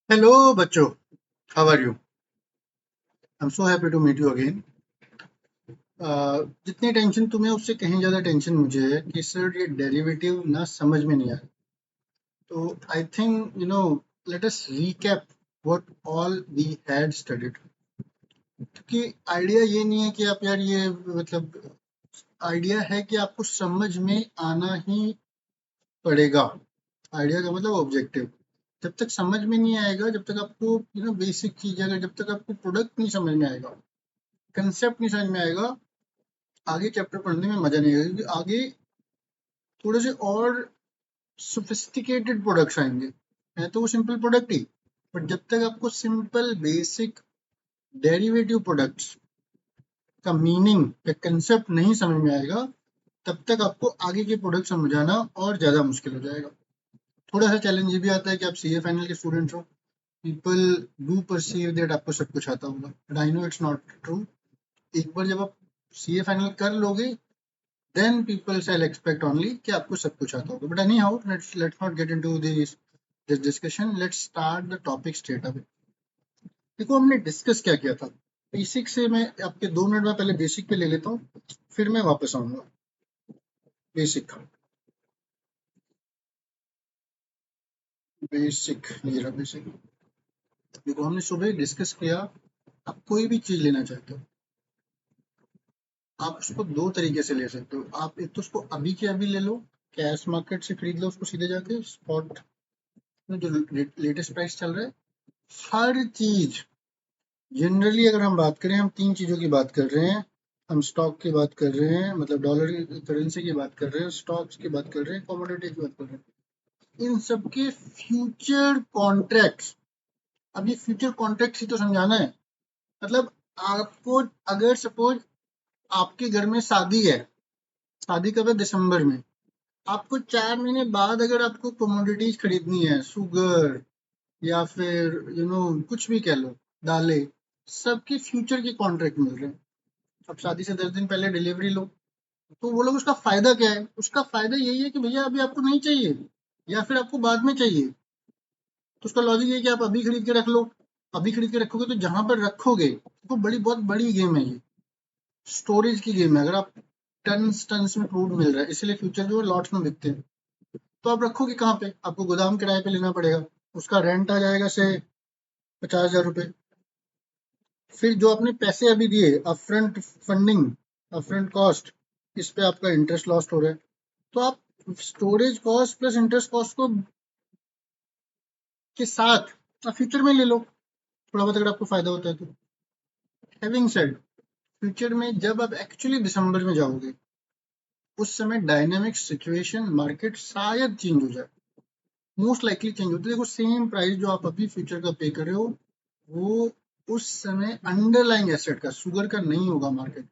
Hello बच्चों, how are you? I am so happy to meet you again. जितनी tension तुम्हें उससे कहीं ज्यादा टेंशन मुझे है कि सर ये डेरिवेटिव ना समझ में नहीं आया। तो I think let us recap what all we had studied. क्योंकि आइडिया ये नहीं है कि आप यार ये मतलब आइडिया है कि आपको समझ में आना ही पड़ेगा। आइडिया का मतलब ऑब्जेक्टिव। जब तक समझ में नहीं आएगा, जब तक आपको बेसिक चीज, अगर जब तक आपको प्रोडक्ट नहीं समझ में आएगा, कंसेप्ट नहीं समझ में आएगा, आगे चैप्टर पढ़ने में मजा नहीं आएगा, क्योंकि आगे थोड़े से और सोफिस्टिकेटेड प्रोडक्ट्स आएंगे। है तो वो सिंपल प्रोडक्ट ही, बट जब तक आपको सिंपल बेसिक डेरिवेटिव प्रोडक्ट्स का मीनिंग या कंसेप्ट नहीं समझ में आएगा, तब तक आपको आगे के प्रोडक्ट समझाना और ज्यादा मुश्किल हो जाएगा। थोड़ा सा चैलेंज ये भी आता है कि आप सीए फाइनल के स्टूडेंट्स हो। पीपल डू परसीव दैट आपको सब कुछ आता होगा, but I know it's not true. एक बार जब आप सीए फाइनल कर लोगे, then people shall expect only कि आपको सब कुछ आता होगा। But anyhow, let's not get into this discussion. Let's start the topic straight away. देखो हमने डिस्कस क्या किया था। बेसिक से मैं आपके 2 मिनट में पहले बेसिक पे ले लेता हूँ, फिर मैं वापस आऊंगा। बेसिक बेसिक ये रहा बेसिक। देखो हमने सुबह डिस्कस किया, आप कोई भी चीज लेना चाहते हो, आप उसको दो तरीके से ले सकते हो। आप एक तो उसको अभी के अभी ले लो, कैश मार्केट से खरीद लो उसको सीधे जाके स्पॉट में जो लेटेस्ट प्राइस चल रहा है। हर चीज जनरली अगर हम बात करें, हम तीन चीजों की बात कर रहे हैं। हम स्टॉक की बात कर रहे हैं, मतलब डॉलर की करेंसी की बात कर रहे हैं, स्टॉक्स की बात कर रहे हैं, कमोडिटी की बात कर रहे हैं। इन सब के फ्यूचर कॉन्ट्रैक्ट्स। अब ये फ्यूचर कॉन्ट्रैक्ट्स ही तो समझाना है। मतलब आपको, अगर सपोज आपके घर में शादी है, शादी कब है? दिसंबर में। आपको 4 महीने बाद अगर आपको कमोडिटीज खरीदनी है, शुगर या फिर कुछ भी कह लो, दालें, सबके फ्यूचर के कॉन्ट्रैक्ट मिल रहे हैं। अब शादी से 10 दिन पहले डिलीवरी लो, तो वो लोग, उसका फायदा क्या है? उसका फायदा यही है कि भैया अभी आपको नहीं चाहिए या फिर आपको बाद में चाहिए, तो उसका लॉजिक ये है कि आप अभी खरीद के रख लो। अभी खरीद के रखोगे तो जहां पर रखोगे, तो बड़ी बहुत बड़ी गेम है ये, स्टोरेज की गेम है। अगर आप टन्स टन्स में क्रूड मिल रहा है, इसलिए फ्यूचर जो है लॉट्स में बिकते हैं, तो आप रखोगे कहाँ पे? आपको गोदाम किराए पे लेना पड़ेगा, उसका रेंट आ जाएगा से 50,000 रुपए। फिर जो आपने पैसे अभी दिए, अपफ्रंट फंडिंग, अपफ्रंट कॉस्ट, इस पे आपका इंटरेस्ट लॉस्ट हो रहा है। तो आप storage cost plus interest cost को के साथ आप फ्यूचर में ले लो, थोड़ा बहुत अगर आपको फायदा होता है तो। हैविंग सेड, फ्यूचर में जब आप एक्चुअली दिसंबर में जाओगे, उस समय डायनामिक सिचुएशन मार्केट शायद चेंज हो जाए, मोस्ट लाइकली चेंज होती है। देखो सेम प्राइस जो आप अभी फ्यूचर का पे कर रहे हो, वो उस समय अंडरलाइंग एसेट का, शुगर का नहीं होगा मार्केट।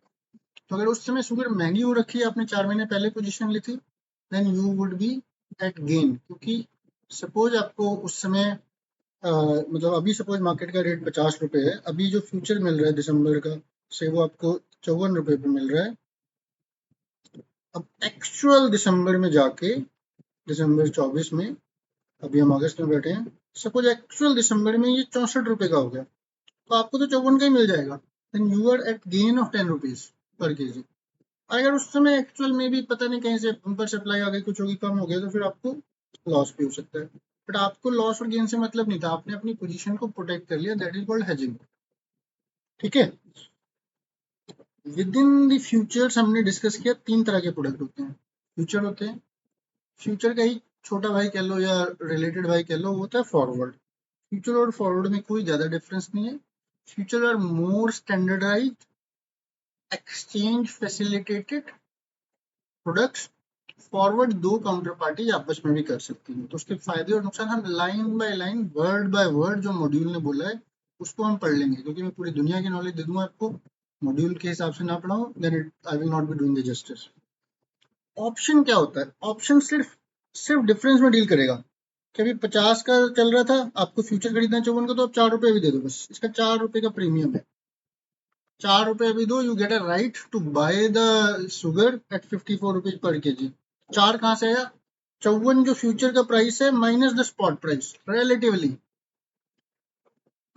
तो अगर उस समय शुगर महंगी हो रखी है, आपने 4 महीने पहले पोजीशन ली थी, then you would be at gain. क्योंकि सपोज आपको उस समय मतलब अभी सपोज मार्केट का रेट 50 रुपए है, अभी जो फ्यूचर मिल रहा है दिसंबर का, से वो आपको 54 रुपए पे मिल रहा है। अब एक्चुअल दिसंबर में जाके, दिसंबर 24 में, अभी हम अगस्त में बैठे हैं, सपोज एक्चुअल दिसंबर में ये 64 रुपए का हो गया, तो आपको तो 54 का ही मिल जाएगा। Then you are at gain of 10 rupees per kg. अगर उस समय एक्चुअल में भी पता नहीं कहीं से बम्पर सप्लाई आ गई, कुछ होगी, कम हो गया, तो फिर आपको लॉस भी हो सकता है। बट आपको लॉस और गेन से मतलब नहीं था, आपने अपनी पोजीशन को प्रोटेक्ट कर लिया, दैट इज कॉल्ड हेजिंग। ठीक है। विद इन द फ्यूचर्स हमने डिस्कस किया, तीन तरह के प्रोडक्ट होते हैं, फ्यूचर होते हैं। फ्यूचर का ही छोटा भाई कह लो या रिलेटेड भाई कह लो, वो होता है फॉरवर्ड। फ्यूचर और फॉरवर्ड में कोई ज्यादा डिफरेंस नहीं है। Future are more standardised, exchange facilitated products. Forward दो काउंटर पार्टी आपस में भी कर सकती हैं, तो उसके फायदे और नुकसान हम line by line, word by word, जो मॉड्यूल ने बोला है उसको हम पढ़ लेंगे, क्योंकि मैं पूरी दुनिया की नॉलेज दे दूंगा आपको, मॉड्यूल के हिसाब से ना पढ़ाऊं, then it I will not be doing the justice. Option क्या होता है? ऑप्शन सिर्फ सिर्फ डिफरेंस में डील करेगा कि अभी 50 का चल रहा था, आपको फ्यूचर खरीदना है 54 का, तो आप 4 रुपए भी दे दो, बस इसका 4 रुपए का प्रीमियम है। 4 रुपए अभी दो, you get a right to buy the sugar at 54 rupees per kg. चार कहाँ से आया? 54 जो फ्यूचर का प्राइस है minus the spot price relatively,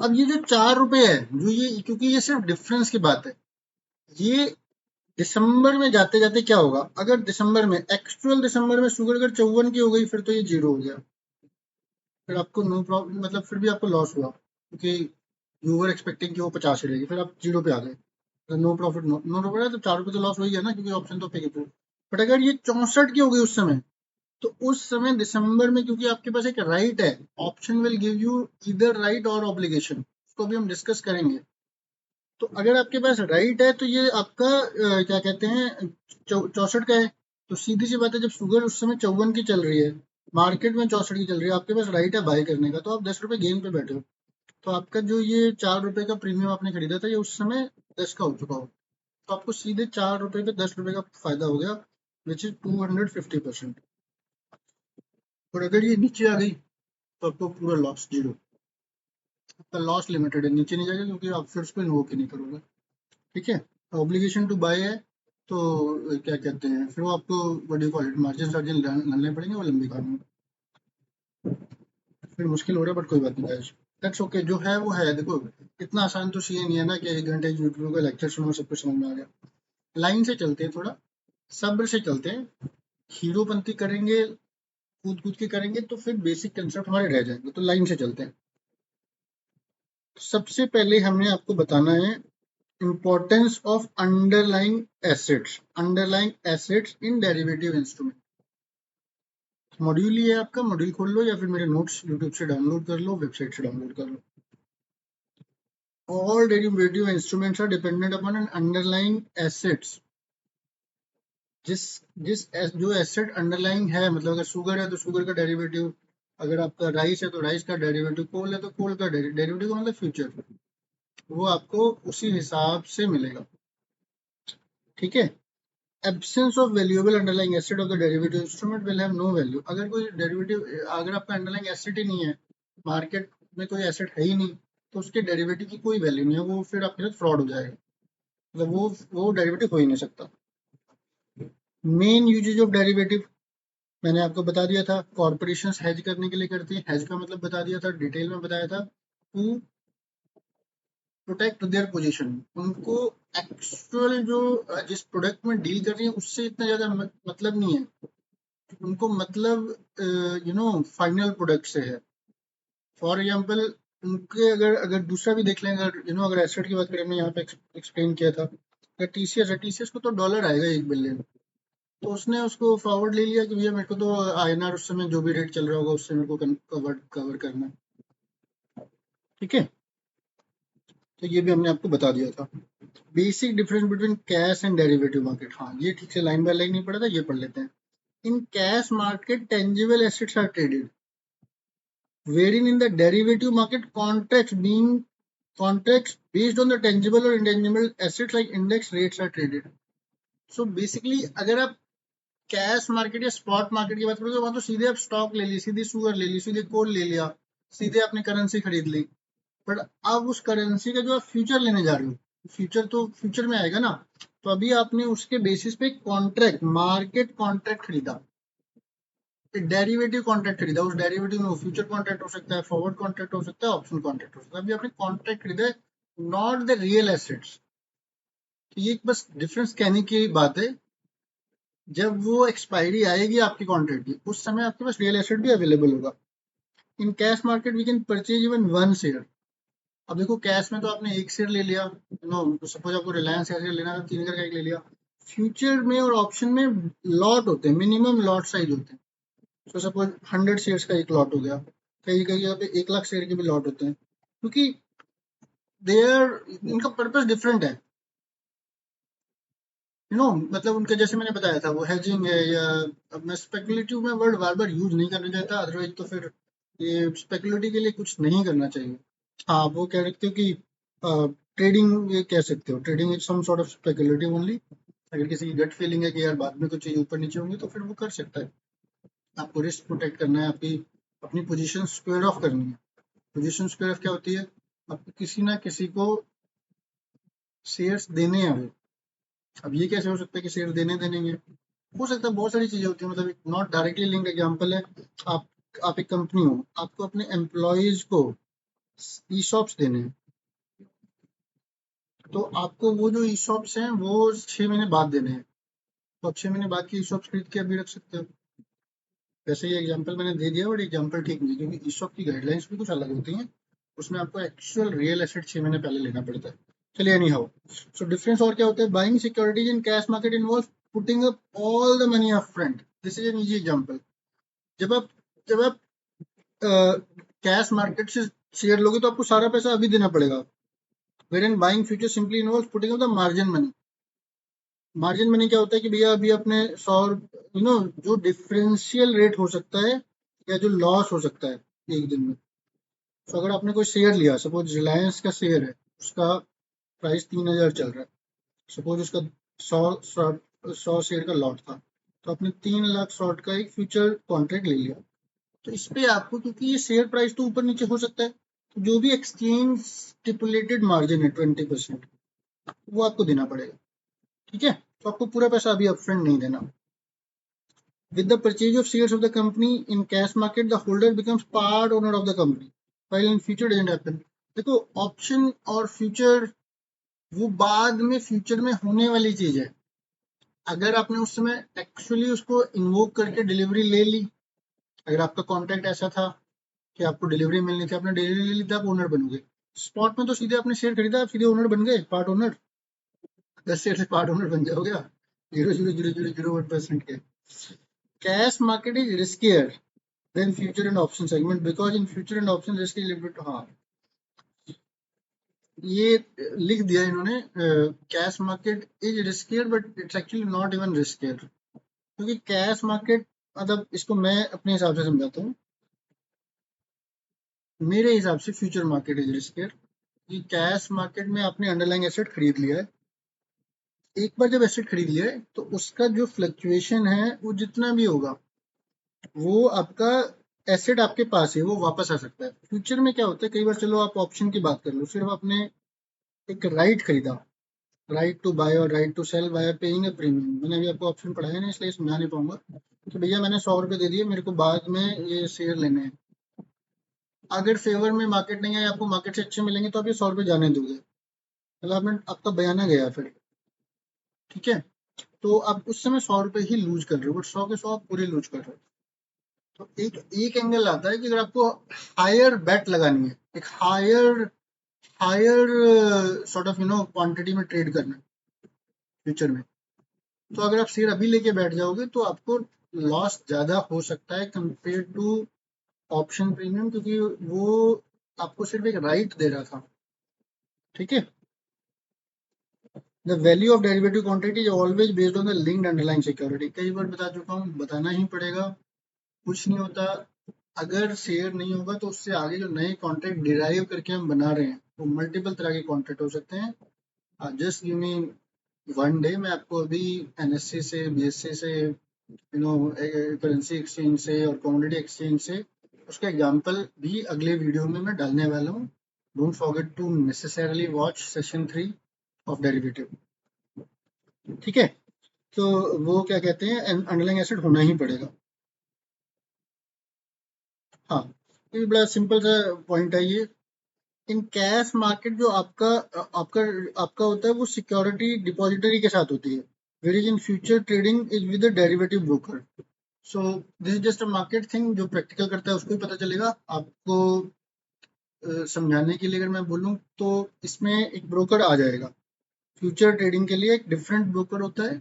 अब ये जो 4 रुपए है, जो ये, क्योंकि ये सिर्फ डिफरेंस की बात है, ये दिसंबर में जाते जाते क्या होगा, अगर दिसंबर में, एक्चुअल दिसंबर में शुगर अगर 54 की हो गई, फिर तो ये जीरो हो गया, फिर आपको नो प्रॉब्लम, मतलब फिर भी आपको लॉस हुआ, क्योंकि यू वर एक्सपेक्टिंग कि वो 50 ही रहेगी, फिर आप जीरो पे आ गए, तो नो प्रॉफिट, नो प्रॉफिट है, तो 4 रुपए तो लॉस हो ही गया ना, क्योंकि ऑप्शन तो पे के थ्रू। बट अगर ये 64 की हो गई उस समय, तो उस समय दिसंबर में, क्योंकि आपके पास एक राइट है, ऑप्शन विल गिव यू इधर राइट और ऑब्लिगेशन, उसको भी हम डिस्कस करेंगे। तो अगर आपके पास राइट है, तो ये आपका क्या कहते हैं, 64 का है, तो सीधी सी बात है, जब शुगर उस समय 54 की चल रही है, मार्केट में 64 की चल रही है, आपके पास राइट है बाय करने का, तो आप 10 रुपए गेन पे बैठे हो, तो आपका जो ये 4 रुपए का प्रीमियम आपने खरीदा था, ये उस समय 10 का हो चुका हो, तो आपको सीधे 4 रुपए पे 10 रुपए का फायदा हो गया, विच इज 250%। और अगर ये नीचे आ गई, तो आपको पूरा लॉस, जीरो, आपका लॉस लिमिटेड है, नीचे नहीं जाएगा, क्योंकि आप फिर उसको इन्वोक ही नहीं करोगे। ठीक है, ऑब्लिगेशन टू बाय है, तो क्या कहते हैं, फिर वो आपको बड़ी क्वालिटी मार्जिन सार्जिन डालने पड़ेंगे, वो लंबी कहानी है, फिर मुश्किल हो रहा है, बट कोई बात नहीं गाइस, दैट्स ओके, जो है वो है। देखो, इतना आसान तो सीए नहीं है ना कि 1 घंटे यूट्यूब का लेक्चर सुनो सब कुछ समझ में आ गया। लाइन से चलते हैं, थोड़ा सब्र से चलते हैं, हीरोपंती करेंगे, कूद कूद के करेंगे, तो फिर बेसिक कंसेप्ट हमारे रह जाएंगे, तो लाइन से चलते हैं। सबसे पहले हमने आपको बताना है importance of underlying assets in derivative instrument. Module ही है आपका, मॉड्यूल खोल लो, या फिर मेरे नोट्स यूट्यूब से डाउनलोड कर लो, वेबसाइट से डाउनलोड कर लो। All derivative instruments are dependent upon an underlying assets। जिस जिस जो एसेट अंडरलाइंग है, मतलब अगर शुगर है तो शुगर का डेरिवेटिव, अगर आपका राइस है तो राइस का डेरिवेटिव, कोल है तो कोल का डेरिवेटिव का मतलब फ्यूचर, वो आपको उसी हिसाब से मिलेगा। ठीक है, absence of valuable underlying asset of the derivative instrument will have no value. अगर कोई डेरिवेटिव, अगर आपका अंडरलाइंग एसेट ही नहीं है, मार्केट में कोई एसेट है ही नहीं, तो उसके डेरिवेटिव की कोई वैल्यू नहीं है, वो फिर आपके साथ फ्रॉड हो जाएगा, मतलब वो डेरिवेटिव हो ही नहीं सकता। मेन यूजेज ऑफ डेरिवेटिव मैंने आपको बता दिया था, कॉर्पोरेशंस हेज करने के लिए करती हैं, हेज का मतलब बता दिया था, डिटेल में बताया था, टू प्रोटेक्ट देयर पोजीशन। उनको एक्चुअल जो जिस प्रोडक्ट में डील कर रही है उससे इतना ज्यादा मतलब नहीं है, उनको मतलब फाइनल प्रोडक्ट से है। फॉर एग्जाम्पल, उनके अगर अगर दूसरा भी देख लें, अगर अगर एसेट की बात करें, हमने यहाँ पे एक्सप्लेन किया था, अगर टीसीएस है, टीसीएस को तो डॉलर आएगा 1 बिलियन, तो उसने उसको फॉरवर्ड ले लिया कि भैया मेरे को तो आईएनआर उस समय जो भी रेट चल रहा होगा उससे मेरे को कवर करना है। ठीक है, तो ये भी हमने आपको बता दिया था। Basic difference between cash and derivative market, हाँ ये ठीक से लाइन बाय लाइन नहीं पढ़ा था, ये पढ़ लेते हैं। In cash market tangible assets are traded, wherein in the derivative market contracts based on the tangible or intangible assets like index rates are traded। So basically अगर आप कैश मार्केट या स्पॉट मार्केट की बात करोगे, वहां तो सीधे आप स्टॉक ले ली, सीधे शुगर ले ली, सीधे कोल ले लिया, सीधे आपने करेंसी खरीद ली। बट अब उस करेंसी का जो आप फ्यूचर लेने जा रहे हो, फ्यूचर तो फ्यूचर में आएगा ना, तो अभी आपने उसके बेसिस पे कॉन्ट्रैक्ट, मार्केट कॉन्ट्रैक्ट खरीदा, एक डेरिवेटिव कॉन्ट्रैक्ट खरीदा, उस डेरिवेटिव में वो फ्यूचर कॉन्ट्रैक्ट हो सकता है, फॉरवर्ड कॉन्ट्रैक्ट हो सकता है, ऑप्शन कॉन्ट्रैक्ट हो सकता है, अभी आपने कॉन्ट्रैक्ट खरीदा है, नॉट द रियल एसेट्स। तो ये बस डिफरेंस कहने की बात है, जब वो एक्सपायरी आएगी आपकी कॉन्ट्रैक्ट की, उस समय आपके पास रियल एसेट भी अवेलेबल होगा। In cash market we can purchase even 1 share. अब देखो, कैश में तो आपने 1 शेयर ले लिया, नो सपोज आपको रिलायंस का शेयर लेना था, 3 शेयर का एक ले लिया। फ्यूचर में और ऑप्शन में लॉट होते हैं, मिनिमम लॉट साइज होते हैं, तो सपोज 100 शेयर्स का एक लॉट हो गया, कई कई जगह पे 1 लाख शेयर के भी लॉट होते हैं, क्योंकि देयर इनका पर्पस डिफरेंट है, मतलब उनका, जैसे मैंने बताया था, वो हेजिंग है, या अब मैं स्पेकुलेटिव में वर्ड बार बार यूज नहीं करना चाहता, अदरवाइज तो फिर ये स्पेकुलेटिव के लिए कुछ नहीं करना चाहिए। हाँ, वो कह सकते हो कि ट्रेडिंग, ये कह सकते हो, trading is some sort of speculative only. अगर किसी की गट फीलिंग है कि यार बाद में कुछ चीज ऊपर नीचे होंगी, तो फिर वो कर सकता है। आपको रिस्क प्रोटेक्ट करना है, आपकी अपनी पोजीशन स्क्वायर ऑफ करनी है। पोजीशन स्क्वायर ऑफ क्या होती है, आपको किसी ना किसी को शेयर्स देने हैं वो। अब ये कैसे हो सकता है कि शेयर देने देनेंगे, हो सकता है बहुत सारी चीजें होती है, मतलब नॉट डायरेक्टली लिंक्ड एग्जांपल है, आप एक कंपनी हो, आपको अपने एम्प्लॉयज को ईसॉप्स देने हैं, तो आपको वो जो ईसॉप्स हैं वो 6 महीने बाद देने हैं। तो आप 6 महीने बाद की ईसॉप्स खरीद के अभी रख सकते हो। वैसे ये एग्जांपल मैंने दे दिया, बट एग्जांपल ठीक नहीं, क्योंकि ईसॉप की गाइडलाइंस भी कुछ अलग होती हैं। उसमें आपको एक्चुअल रियल एसेट 6 महीने पहले लेना पड़ता है। चलिए, एनी हाउ, सो डिफरेंस और क्या होता है? Buying securities in cash market involve putting up all the money up front. This is an easy example. जब आप कैश मार्केट से शेयर लोगे तो आपको सारा पैसा अभी देना पड़ेगा। Wherein buying future simply involve putting up the margin money. Margin money क्या होता है कि भैया अभी अपने 100, जो डिफरेंशियल रेट हो सकता है या जो लॉस हो सकता है एक दिन में। तो अगर आपने कोई शेयर लिया, सपोज रिलायंस का शेयर है, उसका प्राइस 3,000 चल रहा है, सपोज उसका 100 शेयर का लॉट था, तो आपने 3 लाख शॉर्ट का एक फ्यूचर कॉन्ट्रैक्ट ले लिया। तो इस पे आपको, क्योंकि ये शेयर प्राइस तो ऊपर नीचे हो सकता है, तो जो भी एक्सचेंज स्टिपुलेटेड मार्जिन है 20%, वो आपको देना पड़ेगा। ठीक है, तो आपको पूरा पैसा अभी अपफ्रंट नहीं देना। With the purchase of shares of the company in cash market, the holder becomes part owner of the company. While in future doesn't happen. देखो, ऑप्शन और फ्यूचर वो बाद में फ्यूचर में होने वाली चीज है। अगर आपने उस समय एक्चुअली उसको इन्वोक करके डिलीवरी ले ली, अगर आपका कॉन्ट्रैक्ट ऐसा था कि आपको डिलीवरी मिलनी थी, आपने डिलीवरी ले ली तो आप ओनर बनोगे। स्पॉट में तो सीधे आपने शेयर खरीदा, आप सीधे ओनर बन गए, पार्ट ओनर। 10 शेयर से पार्ट ओनर बन जाओगे आप, 0.000001% के। Cash market is riskier then future and option segment, because in future and option risk is little bit, हाँ, ये लिख दिया इन्होंने, cash market is riskier but it's actually not even riskier. क्योंकि कैश मार्केट, मतलब इसको मैं अपने हिसाब से समझाता हूँ। मेरे हिसाब से फ्यूचर मार्केट इज रिस्कियर, कि कैश मार्केट में आपने अंडरलाइंग एसेट खरीद लिया है। एक बार जब एसेट खरीद लिया है तो उसका जो फ्लक्चुएशन है वो जितना भी होगा, वो आपका एसेट आपके पास है, वो वापस आ सकता है। फ्यूचर में क्या होता है, कई बार, चलो आप ऑप्शन की बात कर लो, सिर्फ आपने एक राइट खरीदा, राइट टू बाय और right to sell by paying a premium. मैंने अभी आपको ऑप्शन पढ़ाया ना, इसलिए समझा नहीं पाऊंगा कि भैया मैंने 100 रुपये दे दिए, मेरे को बाद में ये शेयर लेने हैं। अगर फेवर में मार्केट नहीं है, आपको मार्केट से अच्छे मिलेंगे तो आप ये 100 रुपये जाने दोगे, मतलब आपने, आपका बयाना गया फिर। ठीक है, तो आप उस समय 100 रुपये ही लूज कर रहे हो, बट 100 के 100 आप पूरे लूज कर रहे हो। तो एक एक एंगल आता है कि अगर आपको हायर बेट लगानी है, एक higher higher sort of quantity में ट्रेड करना है फ्यूचर में, तो अगर आप शेयर अभी लेके बैठ जाओगे तो आपको लॉस ज्यादा हो सकता है कंपेयर टू ऑप्शन प्रीमियम, क्योंकि वो आपको सिर्फ एक राइट दे रहा था। ठीक है, the value of derivative contract is always based on the linked underlying security. कई बार बता चुका हूँ, बताना ही पड़ेगा, कुछ नहीं होता। अगर शेयर नहीं होगा तो उससे आगे जो नए कॉन्ट्रैक्ट डिराइव करके हम बना रहे हैं, वो मल्टीपल तरह के कॉन्ट्रैक्ट हो सकते हैं। जस्ट गिव मी 1 डे, मैं आपको अभी एनएससी से, बीएससी से, करेंसी एक्सचेंज से और कमोडिटी एक्सचेंज से उसका एग्जांपल भी अगले वीडियो में मैं डालने वाला हूँ। Don't forget to necessarily watch session 3 of derivative. ठीक है, तो वो क्या कहते हैं, अंडरलाइंग एसेट होना ही पड़ेगा। हाँ, ये बड़ा सिंपल सा पॉइंट है ये। इन कैश मार्केट जो आपका आपका आपका होता है, वो सिक्योरिटी डिपॉजिटरी के साथ होती है, whereas in future trading is with derivative broker. So this is just a market thing, जो प्रैक्टिकल करता है उसको ही पता चलेगा। आपको समझाने के लिए अगर मैं बोलूँ तो इसमें एक ब्रोकर आ जाएगा। फ्यूचर ट्रेडिंग के लिए एक डिफरेंट ब्रोकर होता है,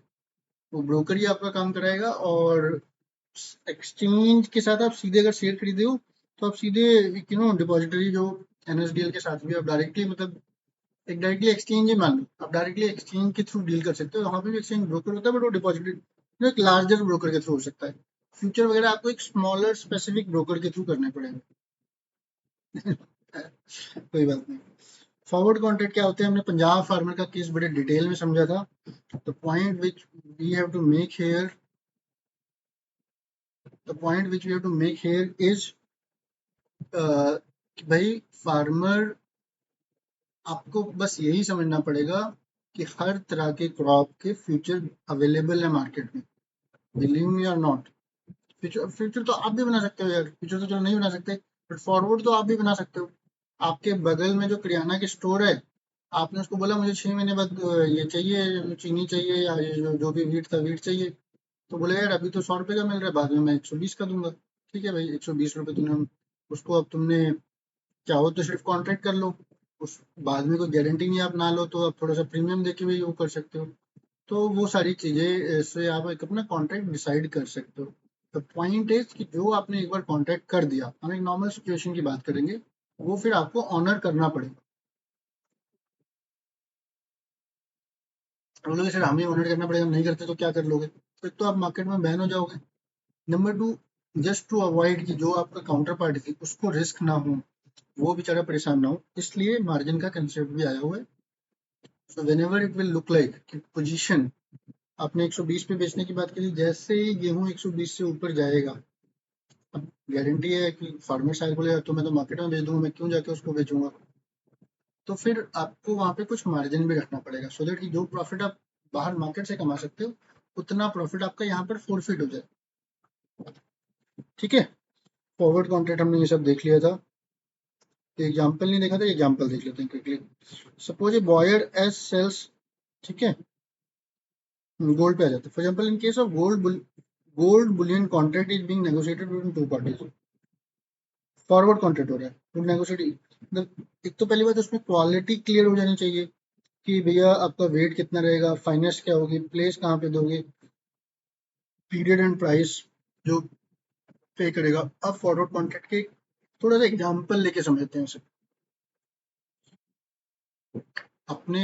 वो ब्रोकर ही आपका काम कराएगा। और एक्सचेंज के साथ आप सीधे अगर शेयर खरीदे हो तो आप सीधे डिपॉजिटरी जो एनएसडीएल के साथ भी आप डायरेक्टली, मतलब एक डायरेक्टली एक्सचेंज ही मान लो, आप डायरेक्टली एक्सचेंज के थ्रू डील कर सकते हो। वहाँ पे भी एक्सचेंज ब्रोकर होता है, बट वो डिपॉजिटरी एक लार्जर ब्रोकर के थ्रू हो सकता है। फ्यूचर वगैरह आपको एक स्मॉलर स्पेसिफिक ब्रोकर के थ्रू करने पड़ेंगे। कोई बात नहीं। फॉरवर्ड कॉन्ट्रैक्ट क्या होते हैं, हमने पंजाब फार्मर का केस बड़े डिटेल में समझा था। The point which we have to make here the point which we have to make here is कि भाई फार्मर, आपको बस यही समझना पड़ेगा कि हर तरह के क्रॉप के फ्यूचर अवेलेबल है मार्केट में, बिलीव मी और नॉट। फ्यूचर फ्यूचर तो आप भी बना सकते हो यार, फ्यूचर तो चलो नहीं बना सकते, बट फॉरवर्ड तो आप भी बना सकते हो। आपके बगल में जो किराना की स्टोर है, आपने उसको बोला मुझे 6 महीने बाद ये चाहिए, चीनी चाहिए या ये जो भी वीट था वीट चाहिए, तो बोले यार अभी तो 100 रुपए का मिल रहा है, बाद में मैं 120 का दूंगा। ठीक है भाई, 120 रुपये तुमने उसको, अब तुमने चाहो तो सिर्फ कॉन्ट्रैक्ट कर लो, उस बाद में कोई गारंटी नहीं, आप ना लो तो आप थोड़ा सा प्रीमियम देके भी वो कर सकते हो। तो वो सारी चीजें से आप एक अपना कॉन्ट्रैक्ट डिसाइड कर सकते हो। तो पॉइंट इज कि जो आपने एक बार कॉन्ट्रैक्ट कर दिया, हम एक नॉर्मल सिचुएशन की बात करेंगे, वो फिर आपको ऑनर करना पड़ेगा। हम लोग सर हमें ऑनर करना पड़ेगा, हम नहीं करते तो क्या कर लोगे, फिर तो आप मार्केट में बैन हो जाओगे। Number two, just to avoid कि जो आपका काउंटर पार्टी थी उसको रिस्क ना हो, वो बेचारा परेशान ना हो, इसलिए मार्जिन का कंसेप्ट भी आया हुआ है। So when ever it will look like कि पोजीशन आपने 120 पे बेचने की बात करी, जैसे ही गेहूं 120 से ऊपर जाएगा, अब गारंटी है कि फार्मर शायद बोलेगा तो मैं तो मार्केट में बेच दूंगा, मैं क्यों जाके उसको बेचूंगा, तो फिर आपको वहां पे कुछ मार्जिन भी रखना पड़ेगा, सो दैट कि जो प्रॉफिट आप बाहर मार्केट से कमा सकते हो, उतना प्रॉफिट आपका यहाँ पर फोरफिट हो जाए। ठीक है, फॉरवर्ड कॉन्ट्रैक्ट हमने ये सब देख लिया था, एग्जाम्पल नहीं देखा था, एग्जाम्पल देख लेते हैं क्विकली। सपोज ए बॉयर एज सेल्स, ठीक है, गोल्ड पे आ जाते हैं। For example in case of gold Boolean contract is being negotiated between two parties, forward contract हो रहा है, तो नेगोशिएट, एक तो पहली बात उसमें क्वालिटी क्लियर हो जानी चाहिए कि भैया आपका वेट कितना रहेगा, फाइनेंस क्या होगी, प्लेस कहाँ पे दोगे, पीरियड एंड प्राइस जो पे करेगा। अब फॉरवर्ड कॉन्ट्रैक्ट के थोड़ा सा एग्जाम्पल लेके समझते हैं इसे। अपने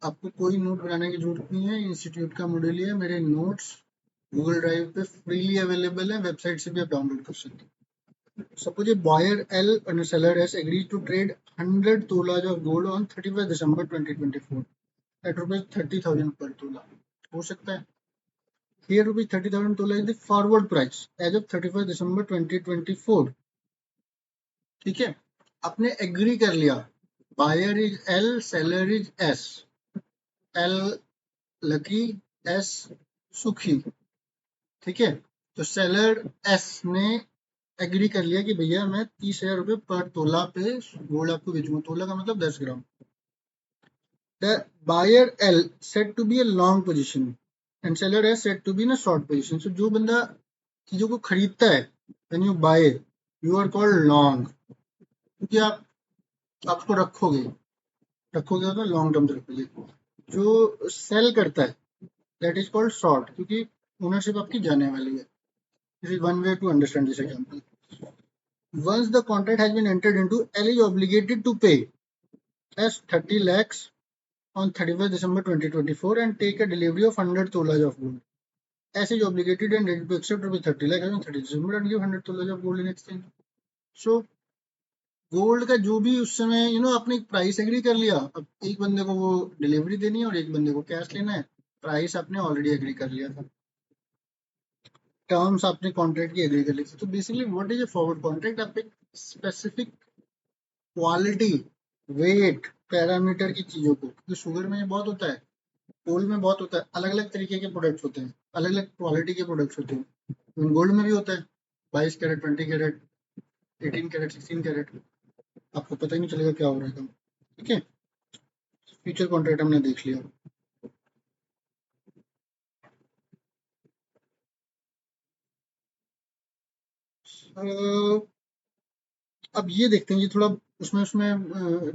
आपको कोई नोट बनाने की जरूरत नहीं है, इंस्टीट्यूट का मॉड्यूल है, मेरे नोट्स गूगल ड्राइव पे फ्रीली अवेलेबल है, वेबसाइट से भी आप डाउनलोड कर सकते हैं। Suppose a buyer L and a seller has agreed to trade 100 tolas of gold on 31st December 2024 at rupees 30,000 per tola. हो सकता है। Here rupees 30,000 tola is the forward price as of 31st December 2024. ठीक है, आपने agree कर लिया, buyer is L, seller is S, L lucky, S सुखी। ठीक है, तो सेलर S ने एग्री कर लिया कि भैया मैं 30,000 रुपये पर तोला पे गोल्ड आपको बेचूंगा, तोला का मतलब 10 ग्राम। The buyer L said to be a long position and seller S said to be in a short position. So जो बंदा चीजों को खरीदता है, when you buy, you are called long, क्योंकि आप उसको रखोगे, रखोगे मतलब लॉन्ग टर्म से रखोगे। जो सेल करता है दैट इज कॉल्ड शॉर्ट, क्योंकि ओनरशिप आपकी जाने वाली है। This is one way to understand this example. Once the contract has been entered into, L is obligated to pay as 30 lakhs on 31st December 2024 and take a delivery of 100 tolas of gold. S is obligated and ready to accept rupees 30 lakhs on 30th December and give 100 tolas of gold in exchange. So gold का जो भी उस समय आपने एक price agree कर लिया, अब एक बंदे को वो डिलीवरी देनी है और एक बंदे को कैश लेना है, प्राइस आपने ऑलरेडी एग्री कर लिया था, टर्म्स आपने कॉन्ट्रैक्ट की एग्री कर ली थी। तो basically what is a forward contract, आप एक स्पेसिफिक क्वालिटी, वेट, पैरामीटर की चीजों को, क्योंकि शुगर में ये बहुत होता है, कोल में बहुत होता है, अलग अलग तरीके के प्रोडक्ट्स होते हैं, अलग अलग क्वालिटी के प्रोडक्ट्स होते हैं। गोल्ड में भी होता है 22 कैरेट, 20 कैरेट, 18 कैरेट, 16 कैरेट, आपको पता ही नहीं चलेगा क्या हो रहा है। ठीक है, फ्यूचर कॉन्ट्रैक्ट हमने देख लिया। अब ये देखते हैं, ये थोड़ा उसमें उसमें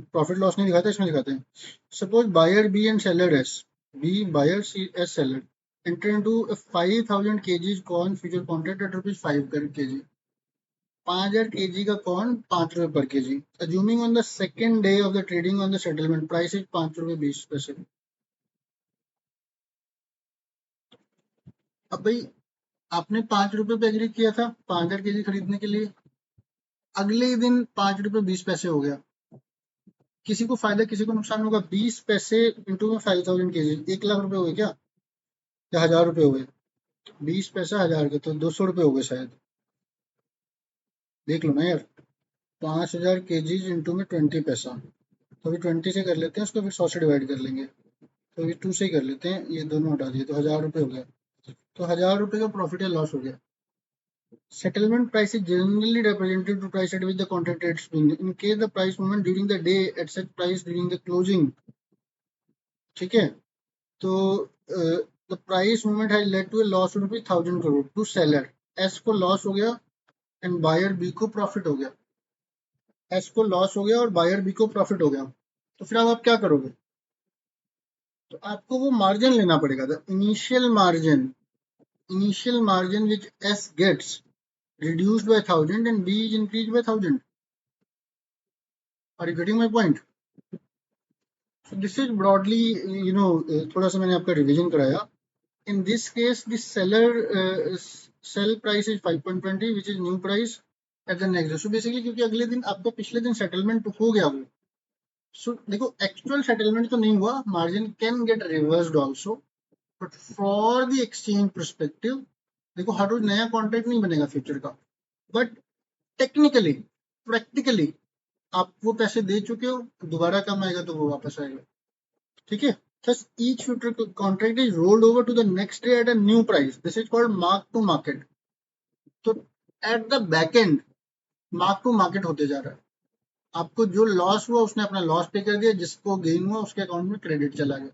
प्रॉफिट लॉस नहीं दिखाते, इसमें दिखाते हैं। Suppose buyer B and seller S, B buyer, see S seller, enter into a 5,000 kg corn future contract at rupees 5 per kg, 5,000 kg का कॉर्न 5 रुपए पर KG, assuming on the second day of the trading on the settlement price is 5 रुपए 20 पैसे। अब भाई आपने 5 रुपए पे एग्री किया था 5,000 केजी खरीदने के लिए, अगले ही दिन 5 रुपए 20 पैसे हो गया, किसी को फायदा किसी को नुकसान होगा, 20 पैसे इंटू में 5,000 केजी, 1 लाख रुपए हो गए क्या, या 1,000 रुपए हो गए, 20 पैसा 1,000 के तो 200 रुपए हो गए शायद, देख लो ना यार, 5,000 केजी इंटू में 20 पैसा, तो अभी 20 से कर लेते हैं उसको, फिर 100 से डिवाइड कर लेंगे, तो ये 2 से ही कर लेते हैं, ये दोनों हटा दिए तो 1,000 रुपए हो गया, तो 1,000 रुपए का प्रॉफिट या लॉस हो गया। Settlement price is generally represented to price at which the contract rates been. In case the price movement during the day at such price during the closing, ठीक है, तो the price movement has led to a loss of rupees 1000 crore to seller. S को loss हो गया and buyer B को profit हो गया. S को लॉस हो गया और बायर बी को प्रॉफिट हो गया. तो फिर आप क्या करोगे? तो आपको वो मार्जिन लेना पड़ेगा. The initial margin which S gets reduced by 1000 and B is increased by 1000. Are you getting my point? So this is broadly, थोड़ा सा मैंने आपका रिवीजन कराया. In this case, the sell price is 5.20, which is new price at the next day. So basically, क्योंकि अगले दिन आपका पिछले दिन सेटलमेंट हो गया वो. So देखो एक्चुअल सेटलमेंट तो नहीं हुआ, margin can get reversed also, but for the exchange perspective देखो हर रोज नया कॉन्ट्रैक्ट नहीं बनेगा फ्यूचर का, बट टेक्निकली प्रैक्टिकली आप वो पैसे दे चुके हो, दोबारा कम आएगा तो वो वापस आएगा. ठीक है. Thus, each future contract is rolled over to the next day at a new price. This is called mark to market. तो at the back end mark to market होते जा रहा है. आपको जो लॉस हुआ उसने अपना लॉस पे कर दिया, जिसको गेन हुआ उसके अकाउंट में क्रेडिट चला गया.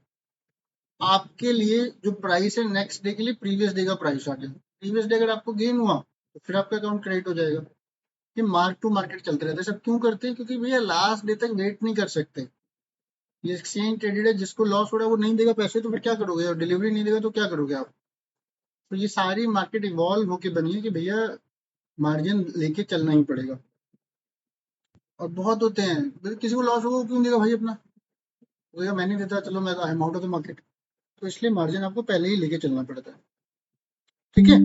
आपके लिए जो प्राइस है नेक्स्ट डे के लिए प्रीवियस डे का प्राइस आ गया. प्रीवियस डे अगर आपको गेन हुआ तो फिर आपका अकाउंट क्रेडिट हो जाएगा. ये मार्क टू मार्केट चलते रहते हैं. सब क्यों करते हैं? क्योंकि भैया लास्ट डे तक वेट नहीं कर सकते. ये एक्सचेंज ट्रेडेड है, जिसको लॉस हो रहा है वो नहीं देगा पैसे तो फिर क्या करोगे, और डिलीवरी नहीं देगा तो क्या करोगे आप. तो ये सारी मार्केट इवॉल्व होके बनी है कि भैया मार्जिन लेके चलना ही पड़ेगा. और बहुत होते हैं किसी को लॉस होगा वो क्यों देगा भाई अपना, वो मैं नहीं देता, चलो मैं I am out of the market. तो इसलिए मार्जिन आपको पहले ही लेके चलना पड़ता है. ठीक है.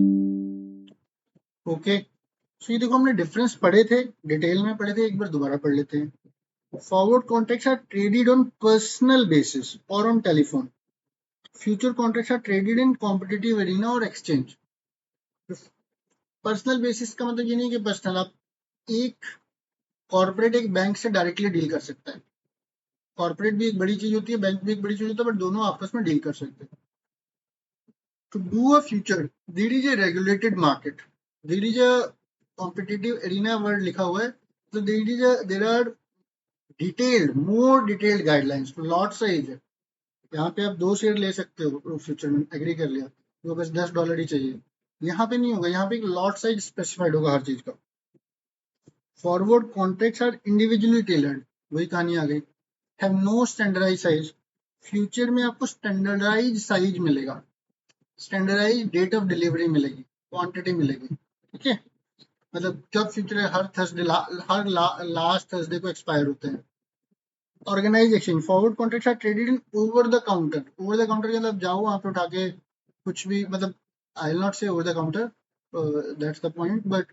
ओके. सो ये देखो हमने डिफरेंस पढ़े थे, डिटेल में पढ़े थे, एक बार दोबारा पढ़ लेते हैं. Forward contracts are traded on personal basis और on telephone. Future contracts are traded in competitive arena और एक्सचेंज. पर्सनल बेसिस का मतलब ये नहीं कि पर्सनल, आप एक कॉर्पोरेट एक बैंक से डायरेक्टली डील कर सकता है. कॉर्पोरेट भी एक बड़ी चीज होती है, बैंक भी एक बड़ी चीज होती है, बट दोनों आपस में डील कर सकते हैं. To do a future, there is a regulated market. There is a competitive arena word लिखा हुआ है. So there are more detailed guidelines. तो लॉट साइज है. यहाँ पे आप 2 शेयर ले सकते हो फ्यूचर में, एग्री कर लिया तो बस $10 ही चाहिए. यहाँ पे नहीं होगा, यहाँ पे एक लॉट साइज स्पेसिफाइड होगा हर चीज का. Forward contracts are individually tailored, वही कहानी आ गई. Have no standardise size. Future में आपको स्टैंडर्डाइज साइज मिलेगा, स्टैंडर्डाइज डेट ऑफ डिलीवरी मिलेगी, क्वांटिटी मिलेगी. ठीक है. मतलब जब फ्यूचर हर थर्सडे लास्ट थर्सडे को एक्सपायर होते हैं. Organise exchange. Forward contracts are traded in over the counter. Over the counter मतलब जाओ वहां पे उठा के कुछ भी, मतलब I will not say over the counter, that's the point, but